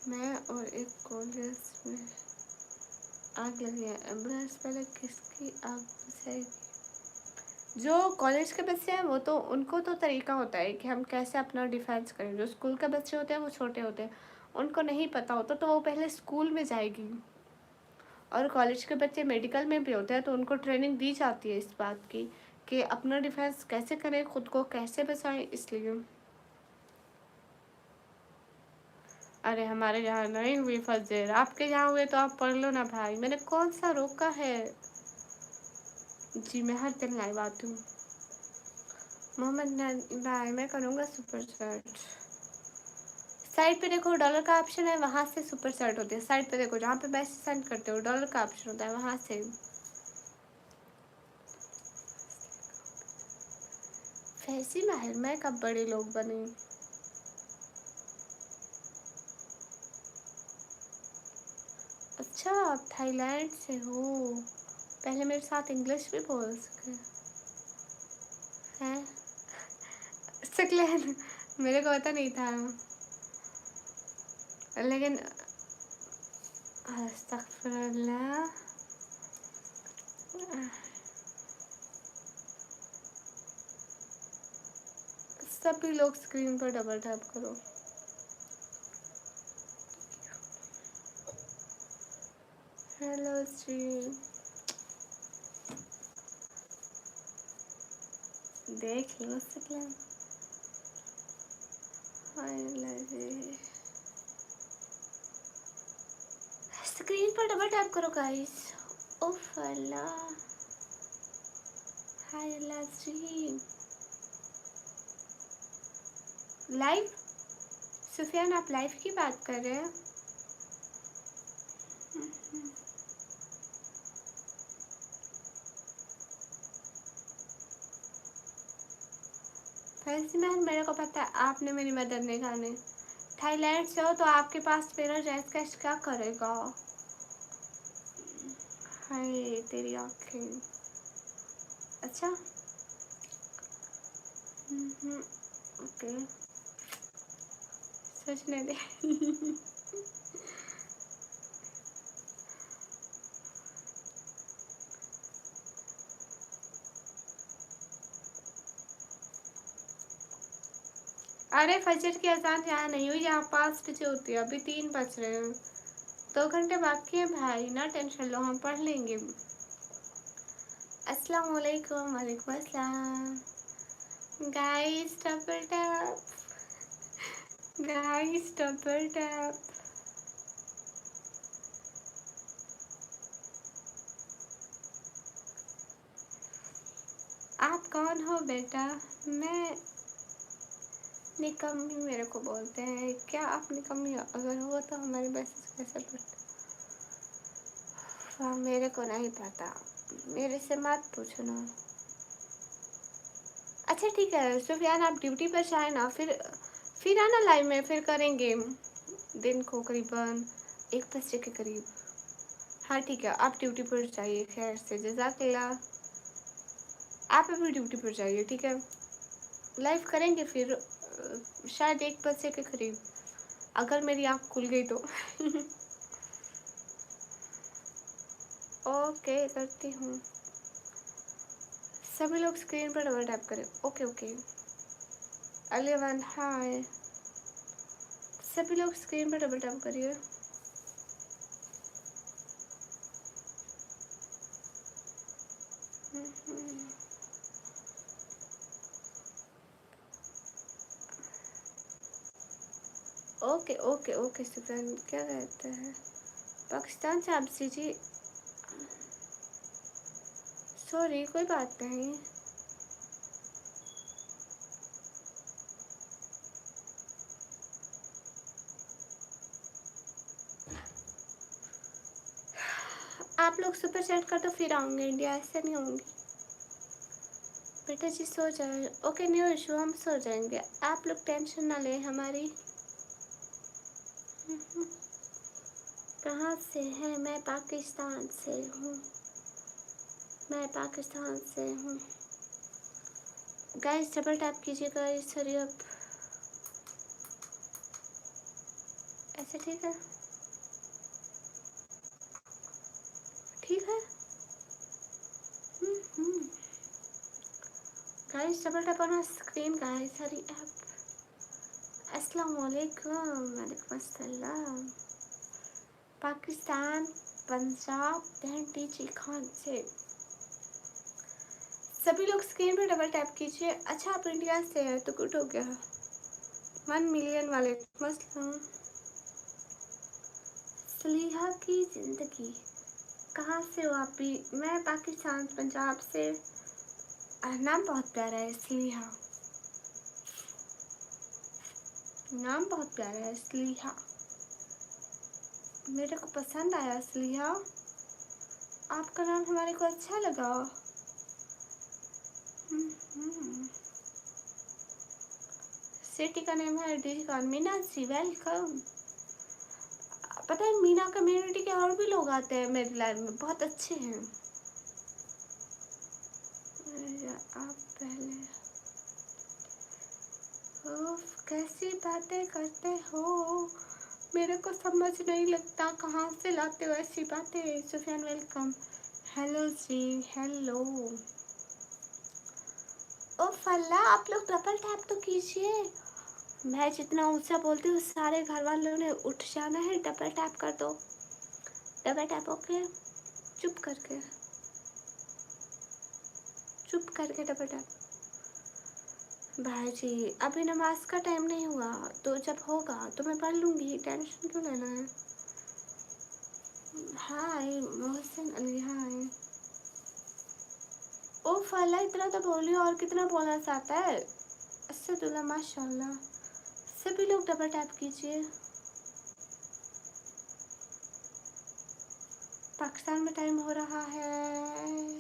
मैं और एक कॉलेज में आग लगी है। एम्बुलेंस पहले किसकी आग बुझाएगी? जो कॉलेज के बच्चे हैं वो तो, उनको तो तरीका होता है कि हम कैसे अपना डिफेंस करें। जो स्कूल के बच्चे होते हैं वो छोटे होते हैं, उनको नहीं पता होता, तो वो पहले स्कूल में जाएगी। और कॉलेज के बच्चे मेडिकल में भी होते हैं, तो उनको ट्रेनिंग दी जाती है इस बात की कि अपना डिफेंस कैसे करें, खुद को कैसे बचाएं। इसलिए अरे हमारे यहाँ नहीं हुई फजर, आपके यहाँ हुए तो आप पढ़ लो ना भाई, मैंने कौन सा रोका है? जी मैं हर दिन लाइव आती हूँ। मोहम्मद भाई, मैं करूँगा सुपर चैट। साइड पे देखो डॉलर का ऑप्शन है, वहाँ से सुपर चैट होती है। साइड पे देखो, जहाँ पे मैसेज सेंड करते हो डॉलर का ऑप्शन होता है, वहाँ से। फैसी महर, मैं कब बड़े लोग बने? अच्छा, आप थाईलैंड से हो। पहले मेरे साथ इंग्लिश भी बोल सके हैं? सकलैन, मेरे को पता नहीं था, लेकिन अस्तगफिरुल्लाह। सभी लोग स्क्रीन पर डबल टैप करो। हेलो जी, देख लो सकलैन। स्क्रीन पर डबल टैप करो गाइस। उफ अल्लाह। हाय अल्लाह जी। लाइव? सुफियान, आप लाइव की बात कर रहे हैं? फैसी मैम, मेरे को पता है आपने मेरी मदद नहीं करनी। थाईलैंड से हो तो आपके पास मेरा ड्रेस कैश क्या करेगा? हाय तेरी आँखें। अच्छा, ओके, सोचने दे। अरे फजर की अजान यहाँ नहीं हुई, यहाँ 5 बजे होती है, अभी 3 बज रहे हैं, 2 घंटे बाकी है भाई, ना टेंशन लो, हम पढ़ लेंगे। अस्सलाम वालेकुम। वालेकुम अस्सलाम। Guys double tap, guys double tap. आप कौन हो बेटा? मैं निकम्मी मेरे को बोलते हैं। क्या आप निकम्मी हो? अगर हो तो हमारे मैसेज कैसे पढ़ते? हाँ, मेरे को नहीं पता, मेरे से मत पूछना। अच्छा ठीक है सुफियान, आप ड्यूटी पर जाए ना, फिर आना लाइव में, फिर करेंगे दिन को करीबन 1 बजे के करीब। हाँ ठीक है, आप ड्यूटी पर जाइए, खैर से जज़ाकल्लाह। आप अभी ड्यूटी पर जाइए, ठीक है। लाइव करेंगे फिर शायद 1 बजे के करीब, अगर मेरी आँख खुल गई तो। ओके करती हूँ। सभी लोग स्क्रीन पर डबल टैप करें। Okay okay. अलीवन हाय, सभी लोग स्क्रीन पर डबल टैप करिए। ओके ओके ओके सुफियान, क्या कहते हैं पाकिस्तान से? आप जी सॉरी, कोई बात नहीं। आप लोग सुपर चैट कर तो फिर आऊँगे इंडिया, ऐसे नहीं होंगी। बेटा जी सो जाए। ओके न्यू इशू, हम सो जाएंगे, आप लोग टेंशन ना लें हमारी। कहाँ से हैं? मैं पाकिस्तान से हूँ, मैं पाकिस्तान से हूँ। गाइस डबल टैप कीजिए गाइस, हरी अप। ऐसे ठीक है? ठीक है। Guys double tap on screen guys, hurry up. अस्सलाम वालेकुम। वालेकुम अस्सलाम। पाकिस्तान, पंजाब, बहन टीची खान से सभी लोग स्क्रीन पर डबल टैप कीजिए। अच्छा आप इंडिया से हैं तो गुड हो गया। 1 मिलियन वाले मसलम। सलीहा की ज़िंदगी, कहाँ से हो आप भी? मैं पाकिस्तान पंजाब से। नाम बहुत प्यारा है सलीहा, नाम बहुत प्यारा है सलीहा, मेरे को पसंद आया सलीहा, आपका नाम हमारे को अच्छा लगा। सिटी का नेम है डी खान। मीना जी वेलकम। पता है मीना कम्युनिटी के और भी लोग आते हैं मेरी लाइफ में, बहुत अच्छे हैं। आप पहले कैसी बातें करते हो, मेरे को समझ नहीं लगता कहाँ से लाते हो ऐसी बातें। सुफियान वेलकम। हेलो जी हेलो। ओ फल्ला, आप लोग डबल टैप तो कीजिए। मैं जितना ऊंचा बोलती हूँ सारे घर वालों ने उठ जाना है। डबल टैप कर दो, डबल टैप। ओके चुप करके, चुप करके डबल टैप। भाई जी अभी नमाज का टाइम नहीं हुआ, तो जब होगा तो मैं पढ़ लूँगी, टेंशन क्यों लेना है। हाय मोहसिन अली हाय। ओ फला इतना तो बोली, और कितना बोलना चाहता है। अस्सलाम माशाल्लाह। सभी लोग डबल टैप कीजिए। पाकिस्तान में टाइम हो रहा है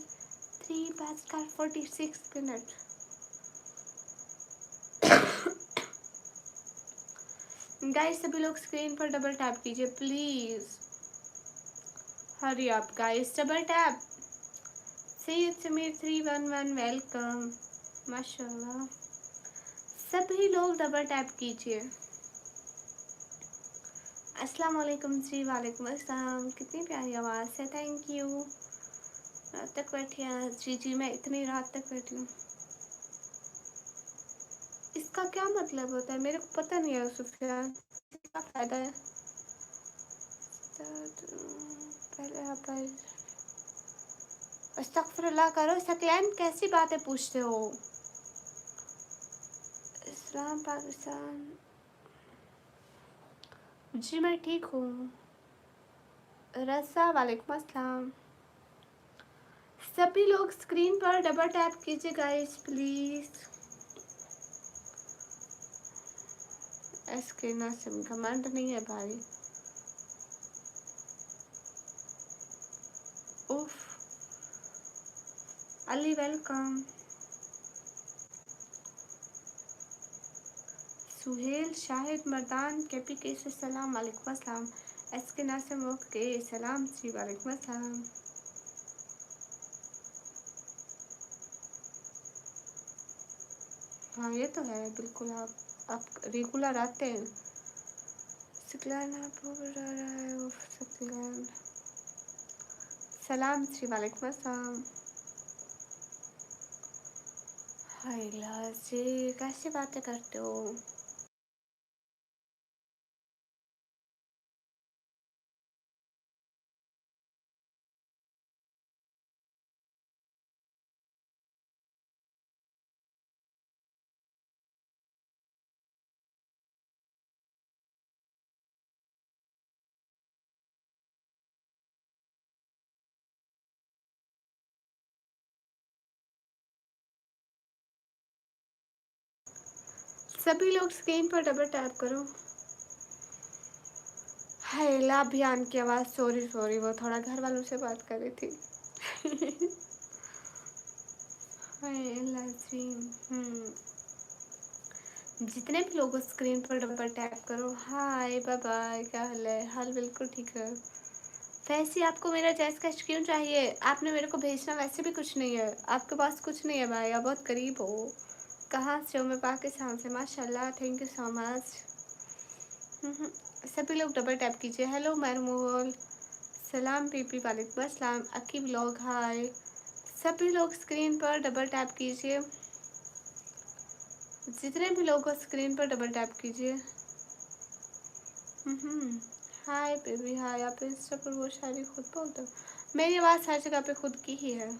3:46। गाइस सभी लोग स्क्रीन पर डबल टैप कीजिए please, hurry up guys, double tap. Syed Sameer 311 welcome माशाल्लाह। सभी लोग डबल टैप कीजिए। अस्सलाम वालेकुम जी। वालेकुम अस्सलाम। कितनी प्यारी आवाज़ है, थैंक यू। रात तक बैठी है जी, मैं इतनी रात तक बैठी हूँ। इसका इसका क्या मतलब होता है, मेरे को पता नहीं है सुफियान, क्या फायदा है। पहले यहाँ पर अस्तगफिरुल्लाह करो। सकलैन कैसी बातें पूछते हो। इस्लाम पाकिस्तान, जी मैं ठीक हूँ। रसा वालेकुम अस्सलाम। सभी लोग स्क्रीन पर डबल टैप कीजिए guys please. SK Nasim comment नहीं है भाई। उफ, अली वेलकम। सुहेल शाहिद मर्दान केपी के से सलाम वालेकुम अस्सलाम। एसके नासिम ओके सलाम जी वालेकुम अस्सलाम। हाँ ये तो है बिल्कुल, आप रेगुलर आते हैं। सकलान आप ऊपर आ रहा है। उफ सकलान सलाम जी वालेकुम अस्सलाम। हाय लाजी कैसे बातें करते हो। सभी लोग स्क्रीन पर डबल टैप करो। हाय ला अभियान की आवाज़, सॉरी सॉरी वो थोड़ा घर वालों से बात कर रही थी। हाय लाजीम। जितने भी लोग स्क्रीन पर डबल टैप करो। हाय बाय बाय, क्या हाल है। हाल बिल्कुल ठीक है। वैसे आपको मेरा जैस कैश क्यों चाहिए, आपने मेरे को भेजना वैसे भी कुछ नहीं है, आपके पास कुछ नहीं है भाई, आप बहुत करीब हो। कहाँ से हो। मैं पाकिस्तान से। माशाल्लाह थैंक यू सो मच। सभी लोग डबल टैप कीजिए। हेलो मरमूल सलाम पीपी वालेकुम अस्सलाम। अकी ब्लॉग हाय। सभी लोग स्क्रीन पर डबल टैप कीजिए। जितने भी लोग हो स्क्रीन पर डबल टैप कीजिए। Hi baby hi. आप इंस्टा पर वो शायरी खुद बोलते हो। मेरी आवाज़ हर जगह पे खुद की ही है।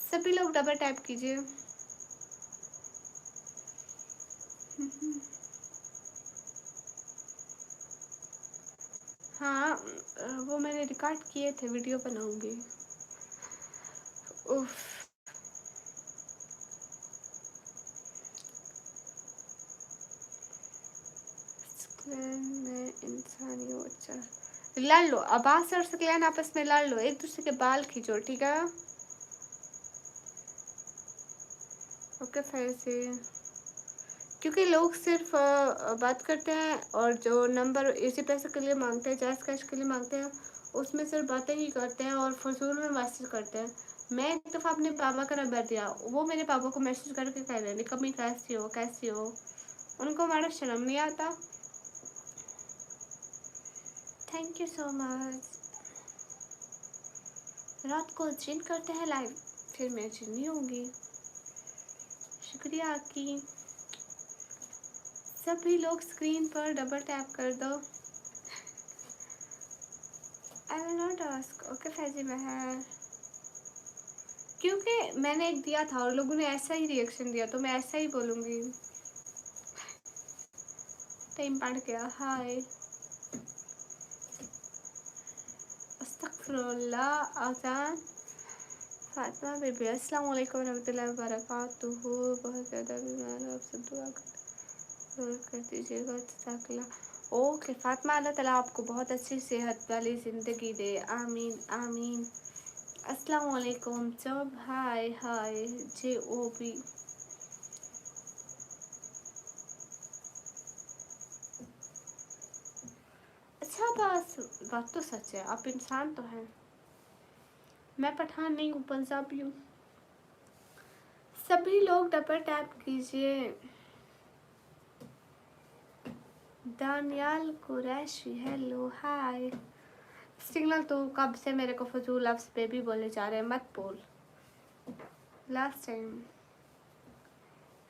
सभी लोग डबल टैप कीजिए। हाँ वो मैंने रिकॉर्ड किए थे, वीडियो बनाऊंगी। उफ में इंसानी हो। अच्छा लड़ लो, अब्बास और सकलैन आपस में लड़ लो, एक दूसरे के बाल खींचो ठीक है। ओके फैसे, क्योंकि लोग सिर्फ बात करते हैं और जो नंबर इसी पैसे के लिए मांगते हैं, जायज़ कैश के लिए मांगते हैं, उसमें सिर्फ बातें ही करते हैं और फजूल में मैसेज करते हैं। मैं एक दफ़ा अपने पापा का नंबर दिया, वो मेरे पापा को मैसेज करके कह रहे हैं कमी कैसी हो कैसी हो। उनको हमारा शर्म नहीं आता। Thank you so much. रात को जिन करते हैं लाइव, फिर मैं जिन नहीं होंगी। शुक्रिया आपकी। सभी लोग स्क्रीन पर डबल टैप कर दो। I will not ask okay Faizi बहन, क्योंकि मैंने एक दिया था और लोगों ने ऐसा ही रिएक्शन दिया तो मैं ऐसा ही बोलूँगी। टाइम पड़ गया। हाय अस्तगफिरुल्लाह अजान। फातिमा बेबी अस्सलाम वालेकुम रहमतुल्लाहि व बरकातुहू। बहुत ज़्यादा बीमार हो, आपसे दुआ कर दीजिएगा जज़ाकल्लाह। ओके फातिमा, अल्लाह ताला आपको बहुत अच्छी सेहत वाली ज़िंदगी दे, आमीन आमीन। अस्सलाम वालेकुम जब हाय हाय जे ओ बी। अच्छा बात तो सच है, आप इंसान तो हैं। मैं पठान नहीं हूँ, पंजाबी हूँ। सभी लोग डबल टैप कीजिए। Daniyal Qureshi hello hi. Signal तो कब से मेरे को फजूल लफ्ज़ बेबी बोले जा रहे हैं, मत बोल। लास्ट टाइम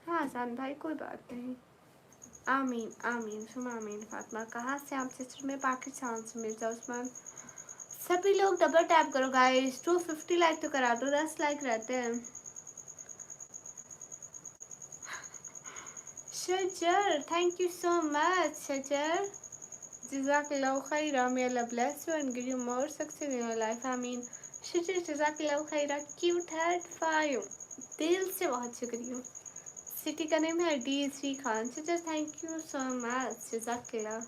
हाँ आसान भाई, कोई बात नहीं। आमीन आमीन सुमा आमीन। फातिमा कहाँ से आप सिस्टर? में पाकिस्तान से। मिर्जा उस्मान। सभी लोग डबल टैप करो गाइस, 250 लाइक तो करा दो, 10 लाइक रहते हैं। शजर थैंक यू सो मच शजर, जज़ाकल्लाहु Khaira, may Allah bless you and give you more success in your life, आमीन। शजर जज़ाकल्लाहु खैरा, क्यूट हेड 5, दिल से बहुत शुक्रिया। सिटी का नेम है डीसी खान। शजर थैंक यू सो मच, जज़ाकल्लाह।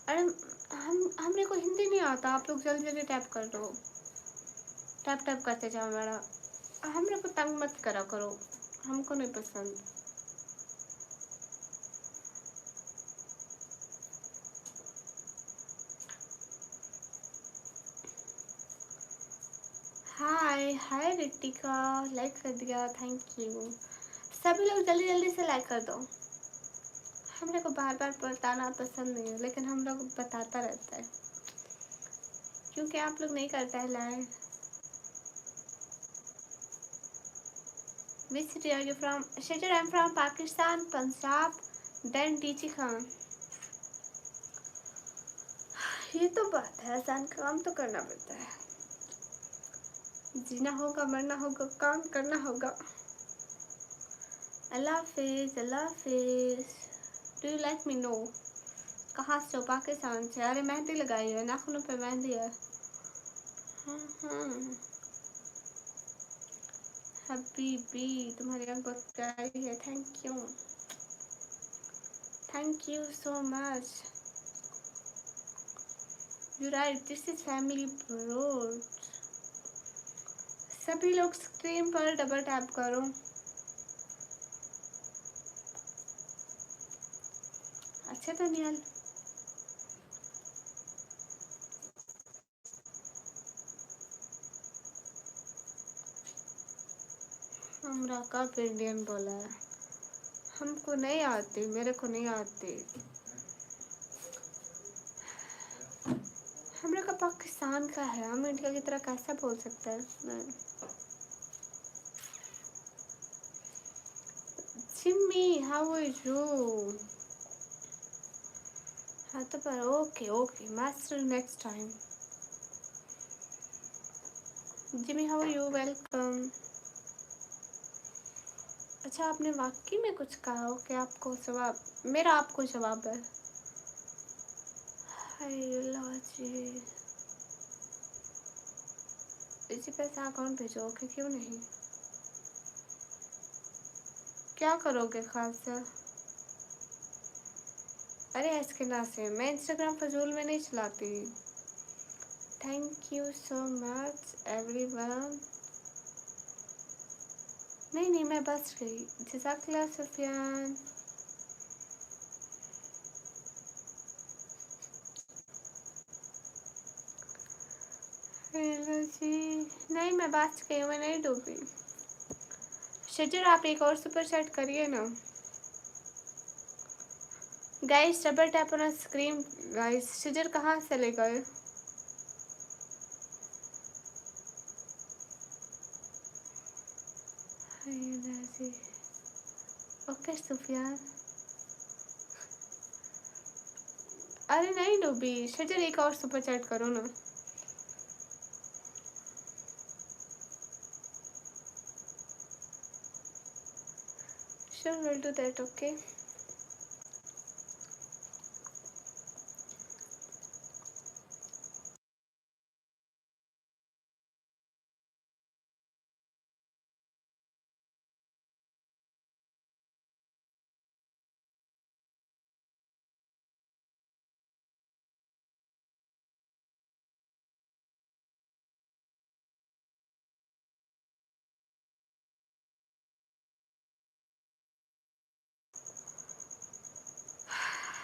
अरे हमने को हिंदी नहीं आता, आप लोग जल्दी जल्दी टैप कर दो, टैप टैप करते जाओ मेरा। हम लोग को तंग मत करा करो, हमको नहीं पसंद। हाय हाय रितिका, लाइक कर दिया, थैंक यू। सभी लोग जल्दी जल्दी से लाइक कर दो। हम लोग को बार बार बताना पसंद नहीं है, लेकिन हम लोग बताता रहता है क्योंकि आप लोग नहीं करते हैं like. Which city are you from? Shajar I am from Pakistan, Punjab, then डीची खान। ये तो बात है, आसान काम तो करना पड़ता है। जीना होगा, मरना होगा, काम करना होगा। अल्लाह हाफिज, अल्लाह हाफिज। Do you like me? No. कहाँ से हो? पाकिस्तान से। अरे मेहंदी लगाई है, नाखूनों पे मेहंदी है। हाँ हबीबी, तुम्हारी आंख बहुत प्यारी है, thank you, thank you so much. You right, this is family broad. सभी लोग स्क्रीन पर डबल टैप करो। अच्छा दानियल, हमरा कब इंडियन बोला है? हमको नहीं आती, मेरे को नहीं आती। हम लोग का पाकिस्तान का है, हम इंडिया की तरह कैसे बोल सकते हैं? नहीं। Jimmy how are you? हाँ तो पर okay okay master, next time. Jimmy how are you? Welcome. अच्छा आपने वाकई में कुछ कहा हो कि आपको जवाब, मेरा आपको जवाब है। हाय अल्लाह जी, इसी पैसा अकाउंट भेजो। ओके क्यों नहीं? क्या करोगे खास? अरे इसके ना से मैं इंस्टाग्राम फजूल में नहीं चलाती। Thank you so much everyone. नहीं नहीं मैं बस गई। जज़ाकल्लाह सुफियान। हेलो जी, नहीं मैं बस गई हूँ, मैं नहीं डूबी। शजर आप एक और सुपर सेट करिए ना guys, double tap on screen guys. Shajar कहाँ से ले गए? ओके सुफियान। अरे नहीं डूबी। शजर एक और सुपर चैट करो ना। Sure, we'll do that, okay?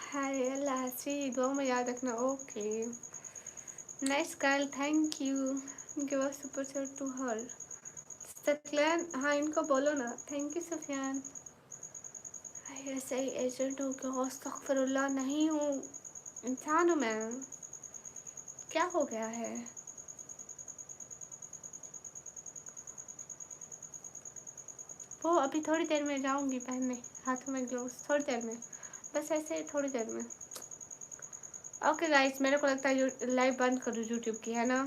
हाय अल्लाह हसी, दुआ में याद रखना। Okay nice girl, thank you. Give a super chat to her. सतलैन, हाँ इनको बोलो ना। Thank you Sufiyan. ऐसे ही एजेंट हो क्या? अस्तगफिरुल्लाह, नहीं हूँ, इंसान हूँ मैं। क्या हो गया है? वो अभी थोड़ी देर में जाऊंगी पहनने हाथों में ग्लोव्स, थोड़ी देर में, बस ऐसे थोड़ी देर में। ओके गाइस, मेरे को लगता है लाइव बंद करूँ यूट्यूब की, है ना।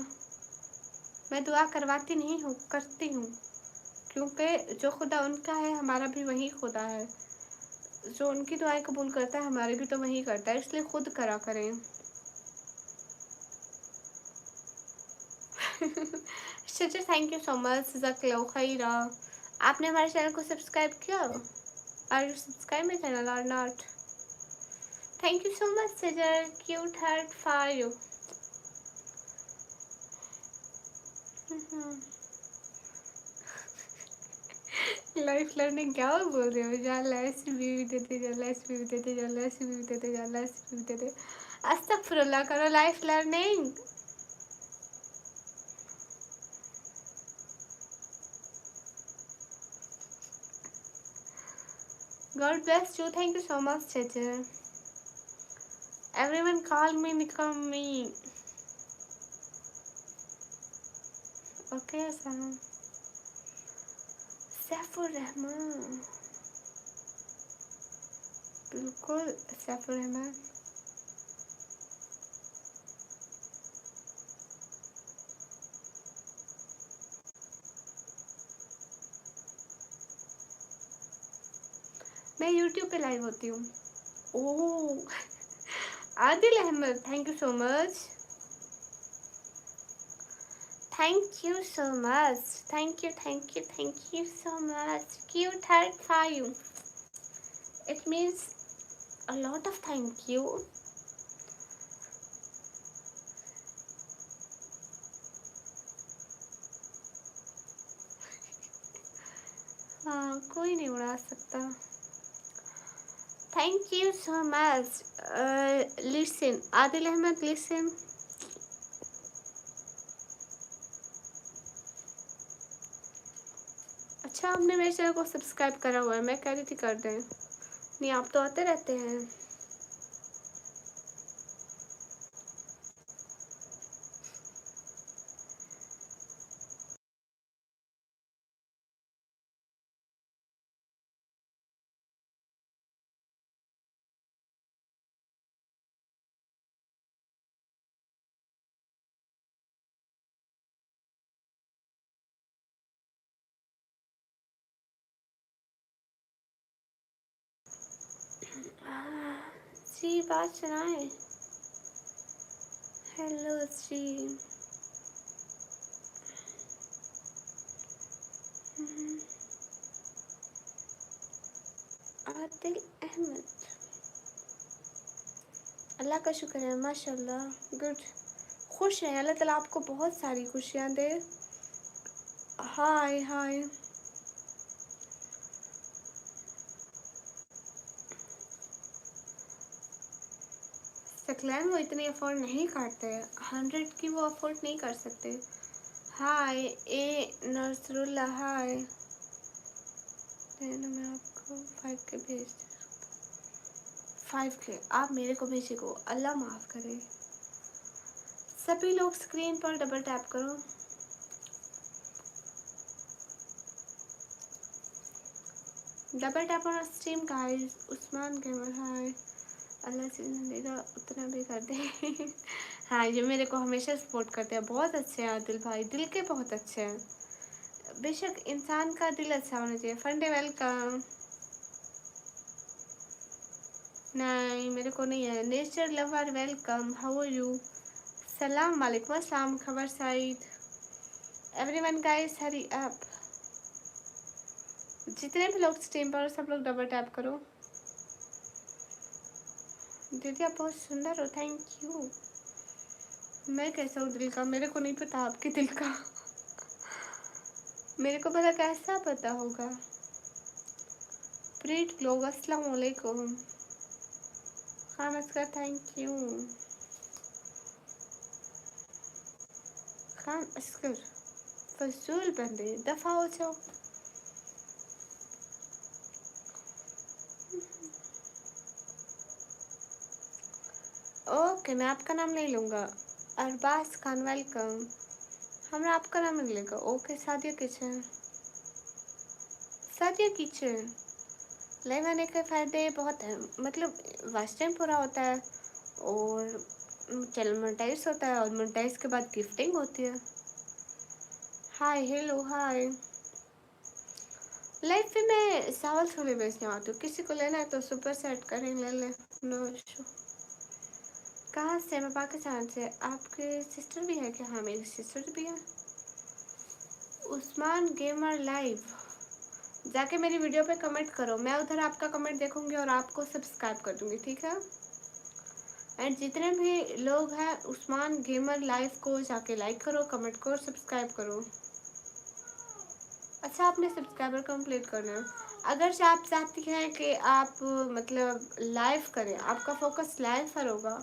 मैं दुआ करवाती नहीं हूँ, करती हूँ, क्योंकि जो खुदा उनका है हमारा भी वही खुदा है। जो उनकी दुआएं कबूल करता है हमारी भी तो वही करता है, इसलिए खुद करा करें। Shajar thank you so much, जज़ाकल्लाहु खैरा। आपने हमारे चैनल को सब्सक्राइब किया? Are you subscribe my channel or not? Thank you so much Shajar, cute heart for you. Life learning क्या बोल रहे हो? जाला ऐसी बीवी देते, जाला ऐसी बीवी देते, जाला ऐसी बीवी देते, जाला ऐसी बीवी देते। अस्तगफुरुल्लाह करो, life learning. God bless you. Thank you so much, Cheche. Everyone call me Nikami. Okay, Sam. Saifur Rahman, बिल्कुल सैफुर रहमान। मैं YouTube पे लाइव होती हूँ। Oh, Adil Ahmed, thank you so much. Thank you so much. Thank you, thank you, thank you so much. Cute heart for you. It means a lot of thank you. हाँ, कोई नहीं उड़ा सकता। Thank you so much. Listen, Adil Ahmad, listen. अच्छा, आपने मेरे channel को subscribe करा हुआ है, मैं कह रही थी कर दें। नहीं, आप तो आते रहते हैं। जी, बात सुनाए। हेलो जी। आदिल अहमद, अल्लाह का शुक्र है, माशाल्लाह, गुड। खुश हैं, अल्लाह ताला आपको बहुत सारी खुशियाँ दे। हाय हाय। सकलैन वो इतनी अफोर्ड नहीं करते, 100 की वो अफोर्ड नहीं कर सकते। हाय ए नसरुल्ला, हाय। मैं आपको 5K भेज, 5K आप मेरे को भेजेगो, अल्लाह माफ़ करे। सभी लोग स्क्रीन पर डबल टैप करो। Double tap on stream guys. Usman gamer, hi. अल्लाह से देगा उतना भी कर दे। हाँ, ये मेरे को हमेशा सपोर्ट करते हैं, बहुत अच्छे हैं आदिल भाई, दिल के बहुत अच्छे हैं। बेशक इंसान का दिल अच्छा होना चाहिए। फंडे वेलकम। नहीं, मेरे को नहीं है। Nature lover welcome, how are you? सलाम वालेकुम, अस्सलाम, खबर साइद। Everyone guys hurry up. जितने भी लोग स्ट्रीम पर सब लोग डबल टैप करो। दीदी आप बहुत सुंदर हो, थैंक यू। मैं कैसा हूँ दिल का, मेरे को नहीं पता आपके दिल का। मेरे को भला कैसा पता होगा। प्रीत लोग, अस्सलाम वालेकुम। Khan Asghar, thank you. खान असगर, फजूल बंदे, दफा हो जाओ। ओके, मैं आपका नाम नहीं लूँगा। अरबाज खान वेलकम। हमरा आपका नाम नहीं लेगा। Okay, Sadia kitchen, Sadia kitchen live आने के फ़ायदे बहुत हैं, मतलब वॉच टाइम पूरा होता है और चैनल मोनेटाइज होता है और मोनेटाइज के बाद गिफ्टिंग होती है। Hi hello hi. लाइव पे मैं चावल छोले बेचने आती हूँ, किसी को लेना है तो सुपर सेट करें, ले ले, नो इशू। कहाँ से? मैं पाकिस्तान से। आपके सिस्टर भी है क्या? हाँ मेरी सिस्टर भी है। उस्मान गेमर लाइव, जाके मेरी वीडियो पे कमेंट करो, मैं उधर आपका कमेंट देखूंगी और आपको सब्सक्राइब कर दूंगी, ठीक है। एंड जितने भी लोग हैं उस्मान गेमर लाइव को जाके लाइक करो, कमेंट करो, सब्सक्राइब करो। अच्छा आपने सब्सक्राइबर कंप्लीट करना है। अगर से आप चाहती हैं कि आप मतलब लाइव करें, आपका फोकस लाइव पर होगा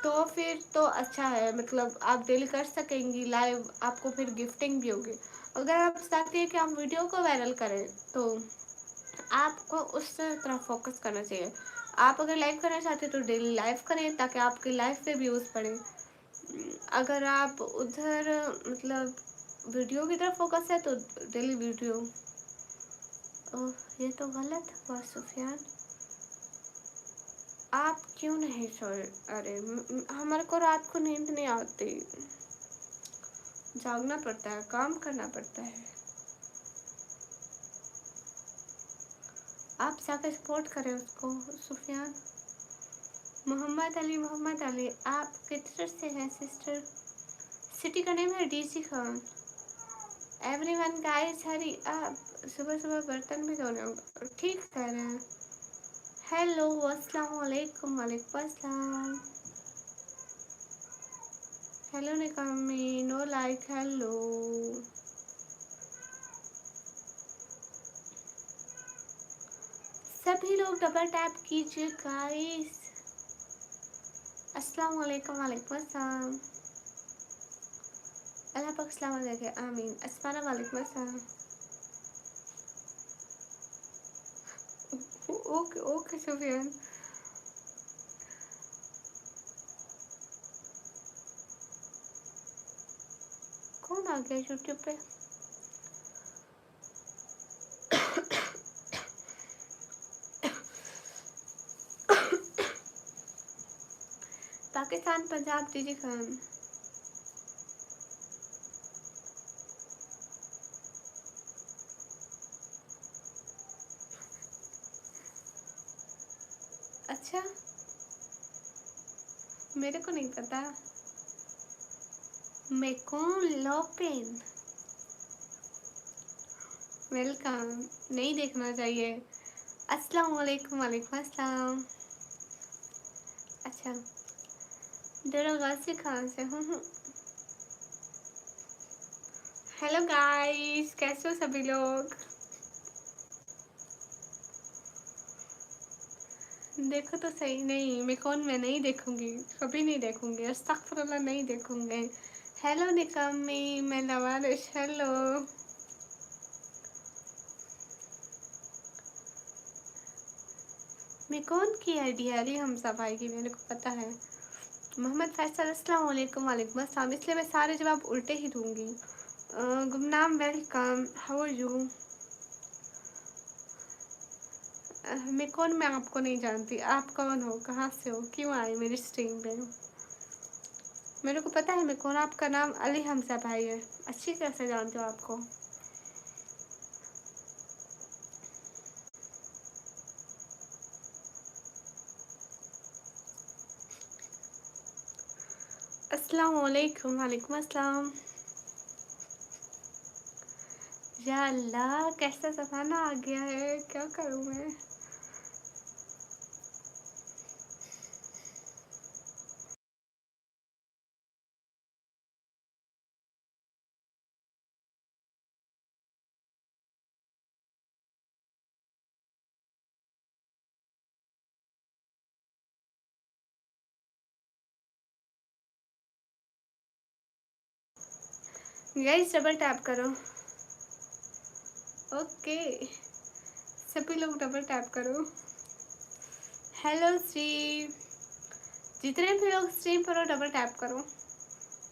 तो फिर तो अच्छा है, मतलब आप डेली कर सकेंगी लाइव, आपको फिर गिफ्टिंग भी होगी। अगर आप चाहती हैं कि आप वीडियो को वायरल करें तो आपको उस तरफ फोकस करना चाहिए। आप अगर लाइव करना चाहते हैं तो डेली लाइव करें ताकि आपकी लाइफ पे व्यूज़ पड़े। अगर आप उधर मतलब वीडियो की तरफ फोकस है तो डेली वीडियो। ओह ये तो गलत हुआ सुफियान, आप क्यों नहीं सोए? अरे हमारे को रात को नींद नहीं आती, जागना पड़ता है, काम करना पड़ता है। आप जाकर सपोर्ट करें उसको सुफियान। मोहम्मद अली आप किधर से हैं सिस्टर? सिटी का नेम है डीसी खान। एवरीवन गाइस हरी आप। सुबह सुबह बर्तन भी धोने होंगे, ठीक कह रहे हैं। हेलो अस्सलाम वालेकुम। वालेकुम अस्सलाम। हेलो निकामी नो लाइक हेलो। सभी लोग डबल टैप कीजिए गाइस। अस्सलाम वालेकुम। वालेकुम अस्सलाम। अल्लाह पाक सलामत रखे, आमीन। अस्सलाम वालेकुम अस्सलाम। Okay okay Sufiyan. कौन आ गया यूट्यूब पे? पाकिस्तान पंजाब डीजी खान। अच्छा मेरे को नहीं पता। मेकोन लोपेन वेलकम। नहीं देखना चाहिए। अस्सलाम वालेकुम। वालेकुम अस्सलाम। अच्छा डरोगासी खान से हूँ। हेलो गाइस कैसे हो सभी लोग? देखो तो सही। नहीं मेकोन मैं नहीं देखूंगी, कभी नहीं देखूंगी, अस्तगफुरुल्लाह नहीं देखूंगी। हेलो निकामी मैं नवानिश हेलो। मेकोन की आईडी है अली हमजा भाई की, मेरे को पता है। मोहम्मद फैसल अस्सलाम वालेकुम। वालेकुम अस्सलाम, इसलिए मैं सारे जवाब उल्टे ही दूंगी। गुमनाम वेलकम, हाउ आर यू? मैं कौन? मैं आपको नहीं जानती, आप कौन हो, कहाँ से हो, क्यों आए मेरी स्ट्रीम पे? मेरे को पता है मैं कौन, आपका नाम अली हमजा भाई है, अच्छी तरह से जानती हो आपको। अस्सलाम वालेकुम। वालेकुम अस्सलाम। या अल्लाह कैसा ज़माना आ गया है, क्या करूँ मैं? गाइस डबल टैप करो। ओके सभी लोग डबल टैप करो। हेलो स्ट्रीम, जितने भी लोग स्ट्रीम पर हो डबल टैप करो।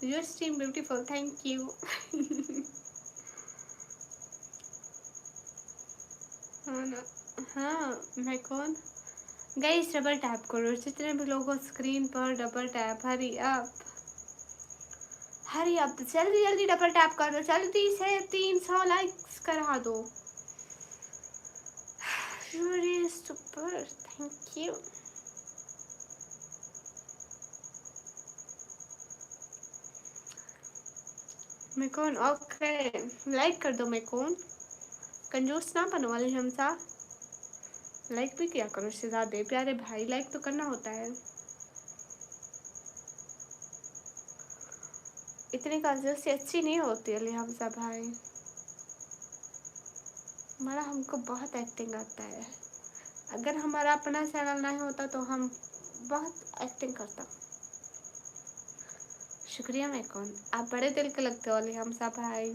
Your stream beautiful, thank you. हाँ ना। हाँ, मैं कौन? गाइस डबल टैप करो, जितने भी लोगों स्क्रीन पर डबल टैप, हरी अप, जल्दी जल्दी डबल टैप कर दो, जल्दी से 300 लाइक्स करा दो। Really super, thank you. मैं कौन? ओके, लाइक कर दो। मैं कौन? कंजूस ना बनो वाले हमसा, लाइक भी किया करो इससे ज़्यादा प्यारे भाई, लाइक तो करना होता है। इतनी कंजूसी अच्छी नहीं होती अली हमसा भाई, हमारा हमको बहुत एक्टिंग आता है। अगर हमारा अपना चैनल नहीं होता तो हम बहुत एक्टिंग करता। शुक्रिया। मैं कौन? आप बड़े दिल के लगते हो अली हमसा भाई।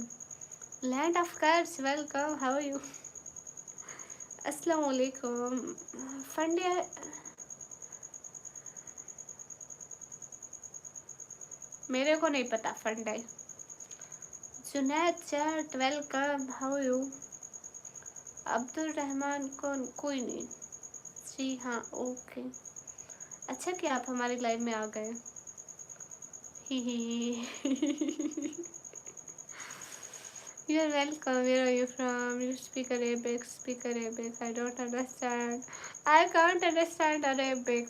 Land of curse, welcome, how are you? अस्सलाम वालेकुम। फंडे, मेरे को नहीं पता फंडे। Junaid chat, welcome, how are you? Abdul Rahman कौन? कोई नहीं। जी हाँ, ओके। अच्छा कि आप हमारी लाइव में आ गए। ही। You're welcome. Where are you from? You speak Arabic. Speak Arabic. I don't understand. I can't understand Arabic.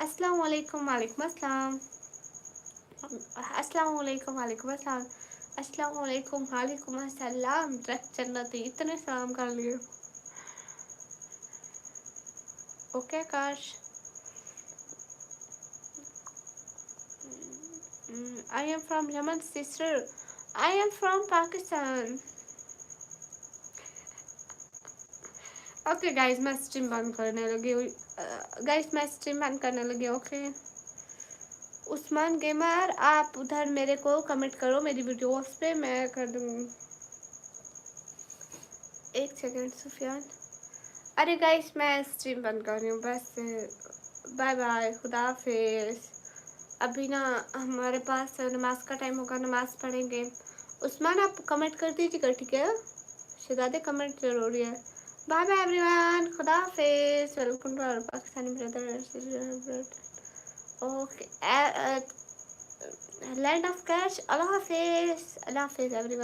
अस्सलाम वालेकुम, वालेकुम अस्सलाम। अस्सलाम वालेकुम, वालेकुम अस्सलाम। अस्सलाम वालेकुम, वालेकुम अस्सलाम। ट्रक जन्नती, इतने सलाम कर लिए। Okay Akash. I am from Yemen, sister. I am from Pakistan. Okay guys, मैं स्ट्रीम बंद करने लगी हूँ। गाइस मैं स्ट्रीम बंद करने लगी हूँ। ओके उस्मान गेमर, आप उधर मेरे को कमेंट करो मेरी वीडियोस पे, मैं कर दूँगी। एक सेकंड सुफियान। अरे गाइस मैं स्ट्रीम बंद कर रही हूँ बस। बाय बाय, खुदा हाफिज़। अभी ना हमारे पास नमाज का टाइम होगा, नमाज पढ़ेंगे। उस्मान आप कमेंट कर दीजिएगा, ठीक है? शहजादे कमेंट जरूरी है। बाय बाय एवरीवन, खुदा हाफिज़। Welcome to our Pakistani brother. Okay, land of cash, अल्लाह हाफिज़, अल्लाह हाफिज़ एवरीवन।